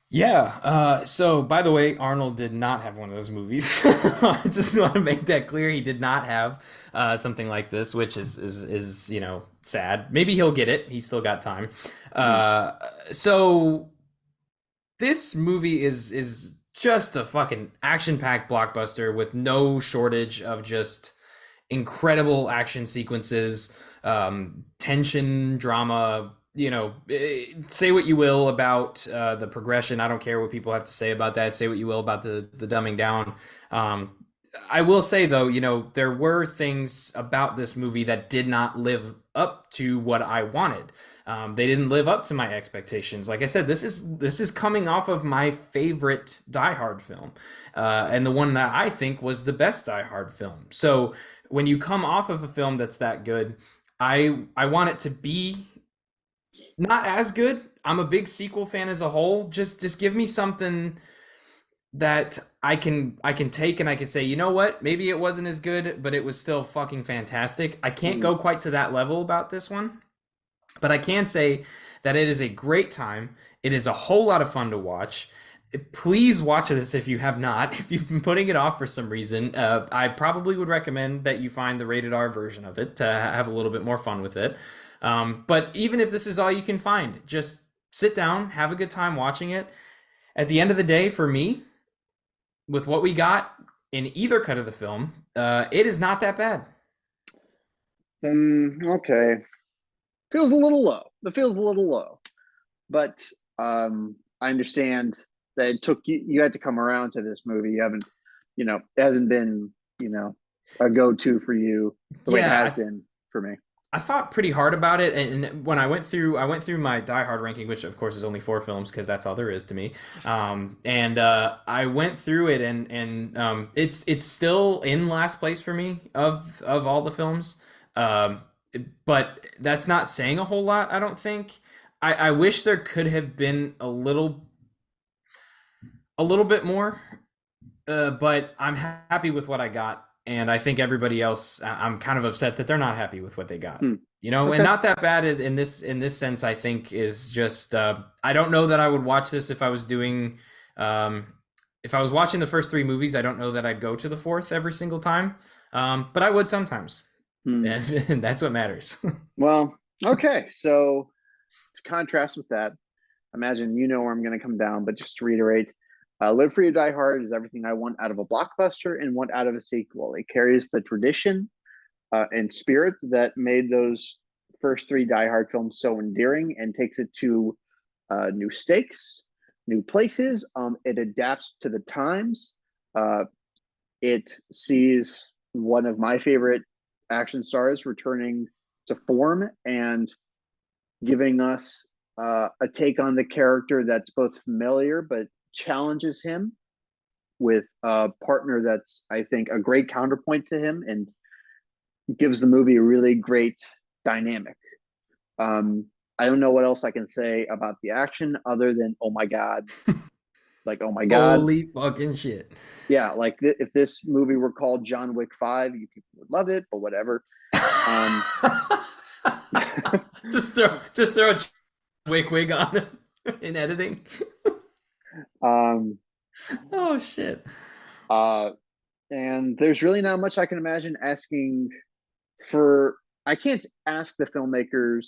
Yeah. So, by the way, Arnold did not have one of those movies. I just want to make that clear. He did not have something like this, which is sad. Maybe he'll get it. He's still got time. Mm, So this movie is just a fucking action-packed blockbuster with no shortage of just incredible action sequences, tension, drama. Say what you will about the progression. I don't care what people have to say about that. Say what you will about the dumbing down. Um, I will say though, there were things about this movie that did not live up to what I wanted. They didn't live up to my expectations. Like I said, this is coming off of my favorite Die Hard film, and the one that I think was the best Die Hard film. So when you come off of a film that's that good, I want it to be not as good. I'm a big sequel fan as a whole. Just give me something that I can take and I can say, you know what? Maybe it wasn't as good, but it was still fucking fantastic. I can't mm, go quite to that level about this one, but I can say that it is a great time. It is a whole lot of fun to watch. Please watch this if you have not. If you've been putting it off for some reason, I probably would recommend that you find the rated R version of it to have a little bit more fun with it. But even if this is all you can find, just sit down, have a good time watching it. At the end of the day, for me, with what we got in either cut of the film, it is not that bad. okay, feels a little low. It feels a little low, but I understand that it took you. You had to come around to this movie. You haven't, it hasn't been, a go-to for you the way it Yeah, has been for me. I thought pretty hard about it, and when I went through my Die Hard ranking, which of course is only 4 films because that's all there is to me. And I went through it, and it's still in last place for me of all the films. Um, but that's not saying a whole lot, I don't think. I wish there could have been a little bit more, but I'm happy with what I got, and I think everybody else. I'm kind of upset that they're not happy with what they got. Hmm. And Okay. not that bad in this sense. I think is just I don't know that I would watch this if I was doing Um, if I was watching the first three movies, I don't know that I'd go to the fourth every single time, but I would sometimes, Hmm. and that's what matters. Well, okay. So to contrast with that, imagine you know where I'm going to come down, but just to reiterate, Live Free or Die Hard is everything I want out of a blockbuster and want out of a sequel. It carries the tradition and spirit that made those first three Die Hard films so endearing and takes it to new stakes, new places. It adapts to the times. Uh, it sees one of my favorite action stars returning to form and giving us a take on the character that's both familiar but challenges him with a partner that's, I think, a great counterpoint to him and gives the movie a really great dynamic. Um, I don't know what else I can say about the action other than oh my god, like oh my god, Holy fucking shit! yeah. Like if this movie were called John Wick 5, you people would love it, but whatever. Um, Just throw a wig on in editing. um, Oh shit! uh, and there's really not much I can imagine asking for. I can't ask the filmmakers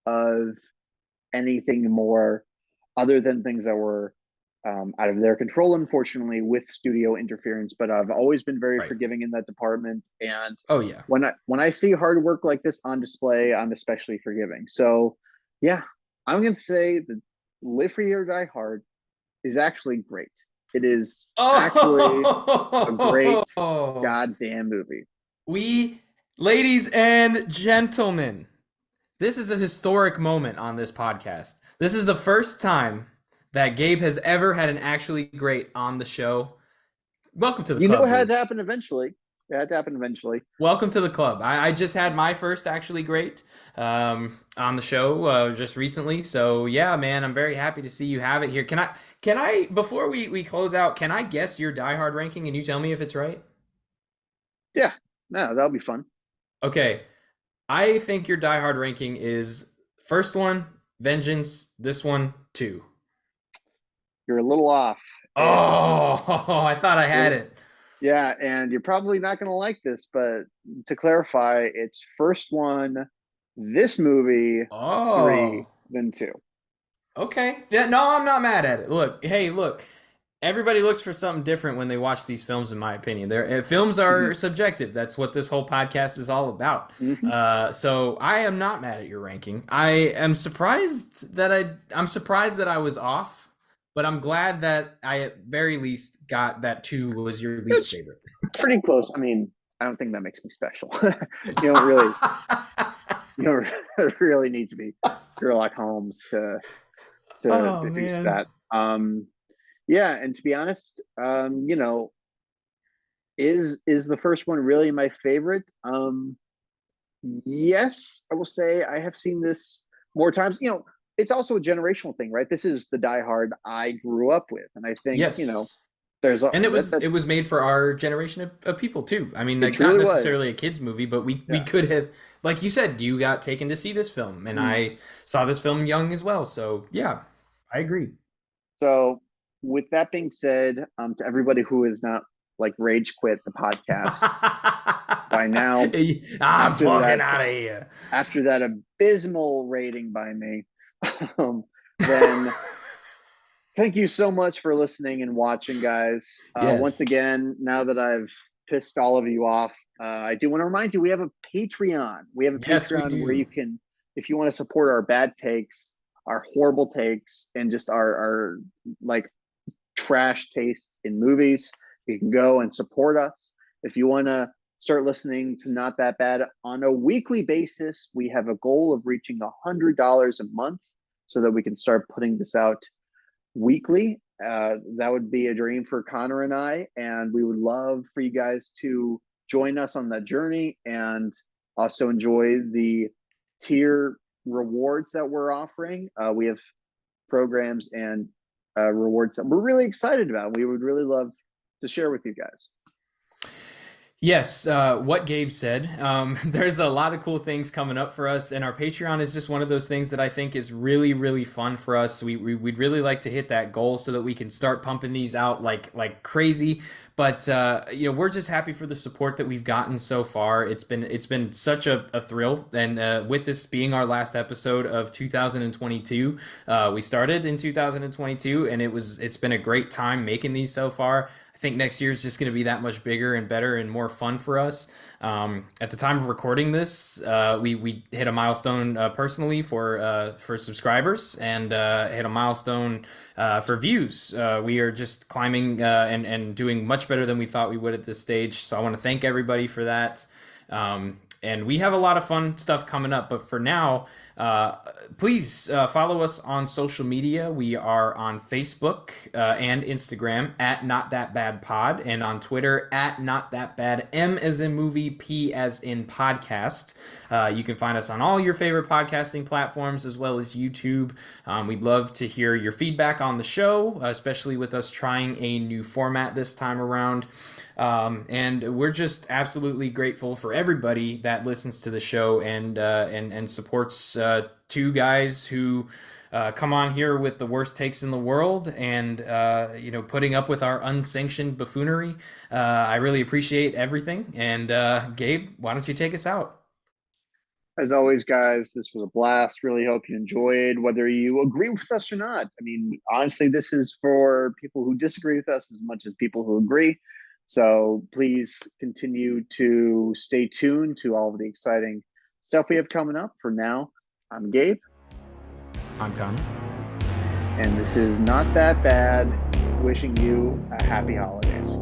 of anything more other than things that were out of their control, unfortunately, with studio interference. But I've always been very Right. forgiving in that department. And Oh yeah. when I see hard work like this on display, I'm especially forgiving. So, yeah, I'm gonna say that Live Free or Die Hard is actually great. It is actually a great Oh, goddamn movie. we, ladies and gentlemen, this is a historic moment on this podcast. This is the first time that Gabe has ever had an actually great on the show. Welcome to the You know, club, it had dude. to happen eventually. It had to happen eventually. Welcome to the club. I just had my first actually great on the show just recently. So yeah, man, I'm very happy to see you have it here. Can I before we close out, can I guess your Die Hard ranking and you tell me if it's right? Yeah, no, that'll be fun. Okay. I think your Die Hard ranking is first one, Vengeance, this one, two. You're a little off. It's Oh, I thought I had you're it. Yeah, and you're probably not going to like this, but to clarify, it's first one, this movie, three, Oh. then two. Okay. Yeah, no, I'm not mad at it. Look, hey, look. Everybody looks for something different when they watch these films, in my opinion. Films are Mhm, subjective. That's what this whole podcast is all about. mhm. So I am not mad at your ranking. I'm surprised that I was off, but I'm glad that I at very least got that two was your least It's favorite. pretty close. I mean, I don't think that makes me special. You don't really, you don't really need to be Sherlock Holmes to Oh deduce man. that. Yeah, and to be honest, is the first one really my favorite? Yes, I will say I have seen this more times. It's also a generational thing, right? This is the Die Hard I grew up with, and I think Yes. there's a And it that was that it was made for our generation of people too. I mean, it like not truly necessarily a was. kids movie, but we Yeah. could have, like you said, you got taken to see this film, and Mm. I saw this film young as well. So yeah, I agree. So, with that being said, to everybody who is not like rage quit the podcast by now, I'm after fucking that out of here. after that abysmal rating by me, then thank you so much for listening and watching, guys. Once Yes. again, now that I've pissed all of you off, I do want to remind you we have a Patreon. We have a Yes, we Patreon where you do. can, if you want to support our bad takes, our horrible takes, and just our like trash taste in movies, you can go and support us. If you want to start listening to Not That Bad on a weekly basis, we have a goal of reaching $100 a month so that we can start putting this out weekly. That would be a dream for Connor and I, and we would love for you guys to join us on that journey and also enjoy the tier rewards that we're offering. We have programs and rewards that we're really excited about. We would really love to share with you guys. Yes, what Gabe said. There's a lot of cool things coming up for us, and our Patreon is just one of those things that I think is really, really fun for us. We'd really like to hit that goal so that we can start pumping these out like crazy. But we're just happy for the support that we've gotten so far. It's been such a thrill, and with this being our last episode of 2022, we started in 2022, and it's been a great time making these so far. I think next year is just going to be that much bigger and better and more fun for us. At the time of recording this, we hit a milestone personally for subscribers and hit a milestone for views. We are just climbing and doing much better than we thought we would at this stage. So I want to thank everybody for that. And we have a lot of fun stuff coming up. But for now, uh, please follow us on social media. We are on Facebook and Instagram at Not That Bad Pod, and on Twitter at Not That Bad M as in movie, P as in podcast. You can find us on all your favorite podcasting platforms as well as YouTube. We'd love to hear your feedback on the show, especially with us trying a new format this time around. And we're just absolutely grateful for everybody that listens to the show and supports two guys who come on here with the worst takes in the world and putting up with our unsanctioned buffoonery. I really appreciate everything. And Gabe, why don't you take us out? As always, guys, this was a blast. Really hope you enjoyed, whether you agree with us or not. I mean, honestly, this is for people who disagree with us as much as people who agree. So please continue to stay tuned to all of the exciting stuff we have coming up. For now, I'm Gabe, I'm Connor. and this is Not That Bad. Wishing you a happy holidays.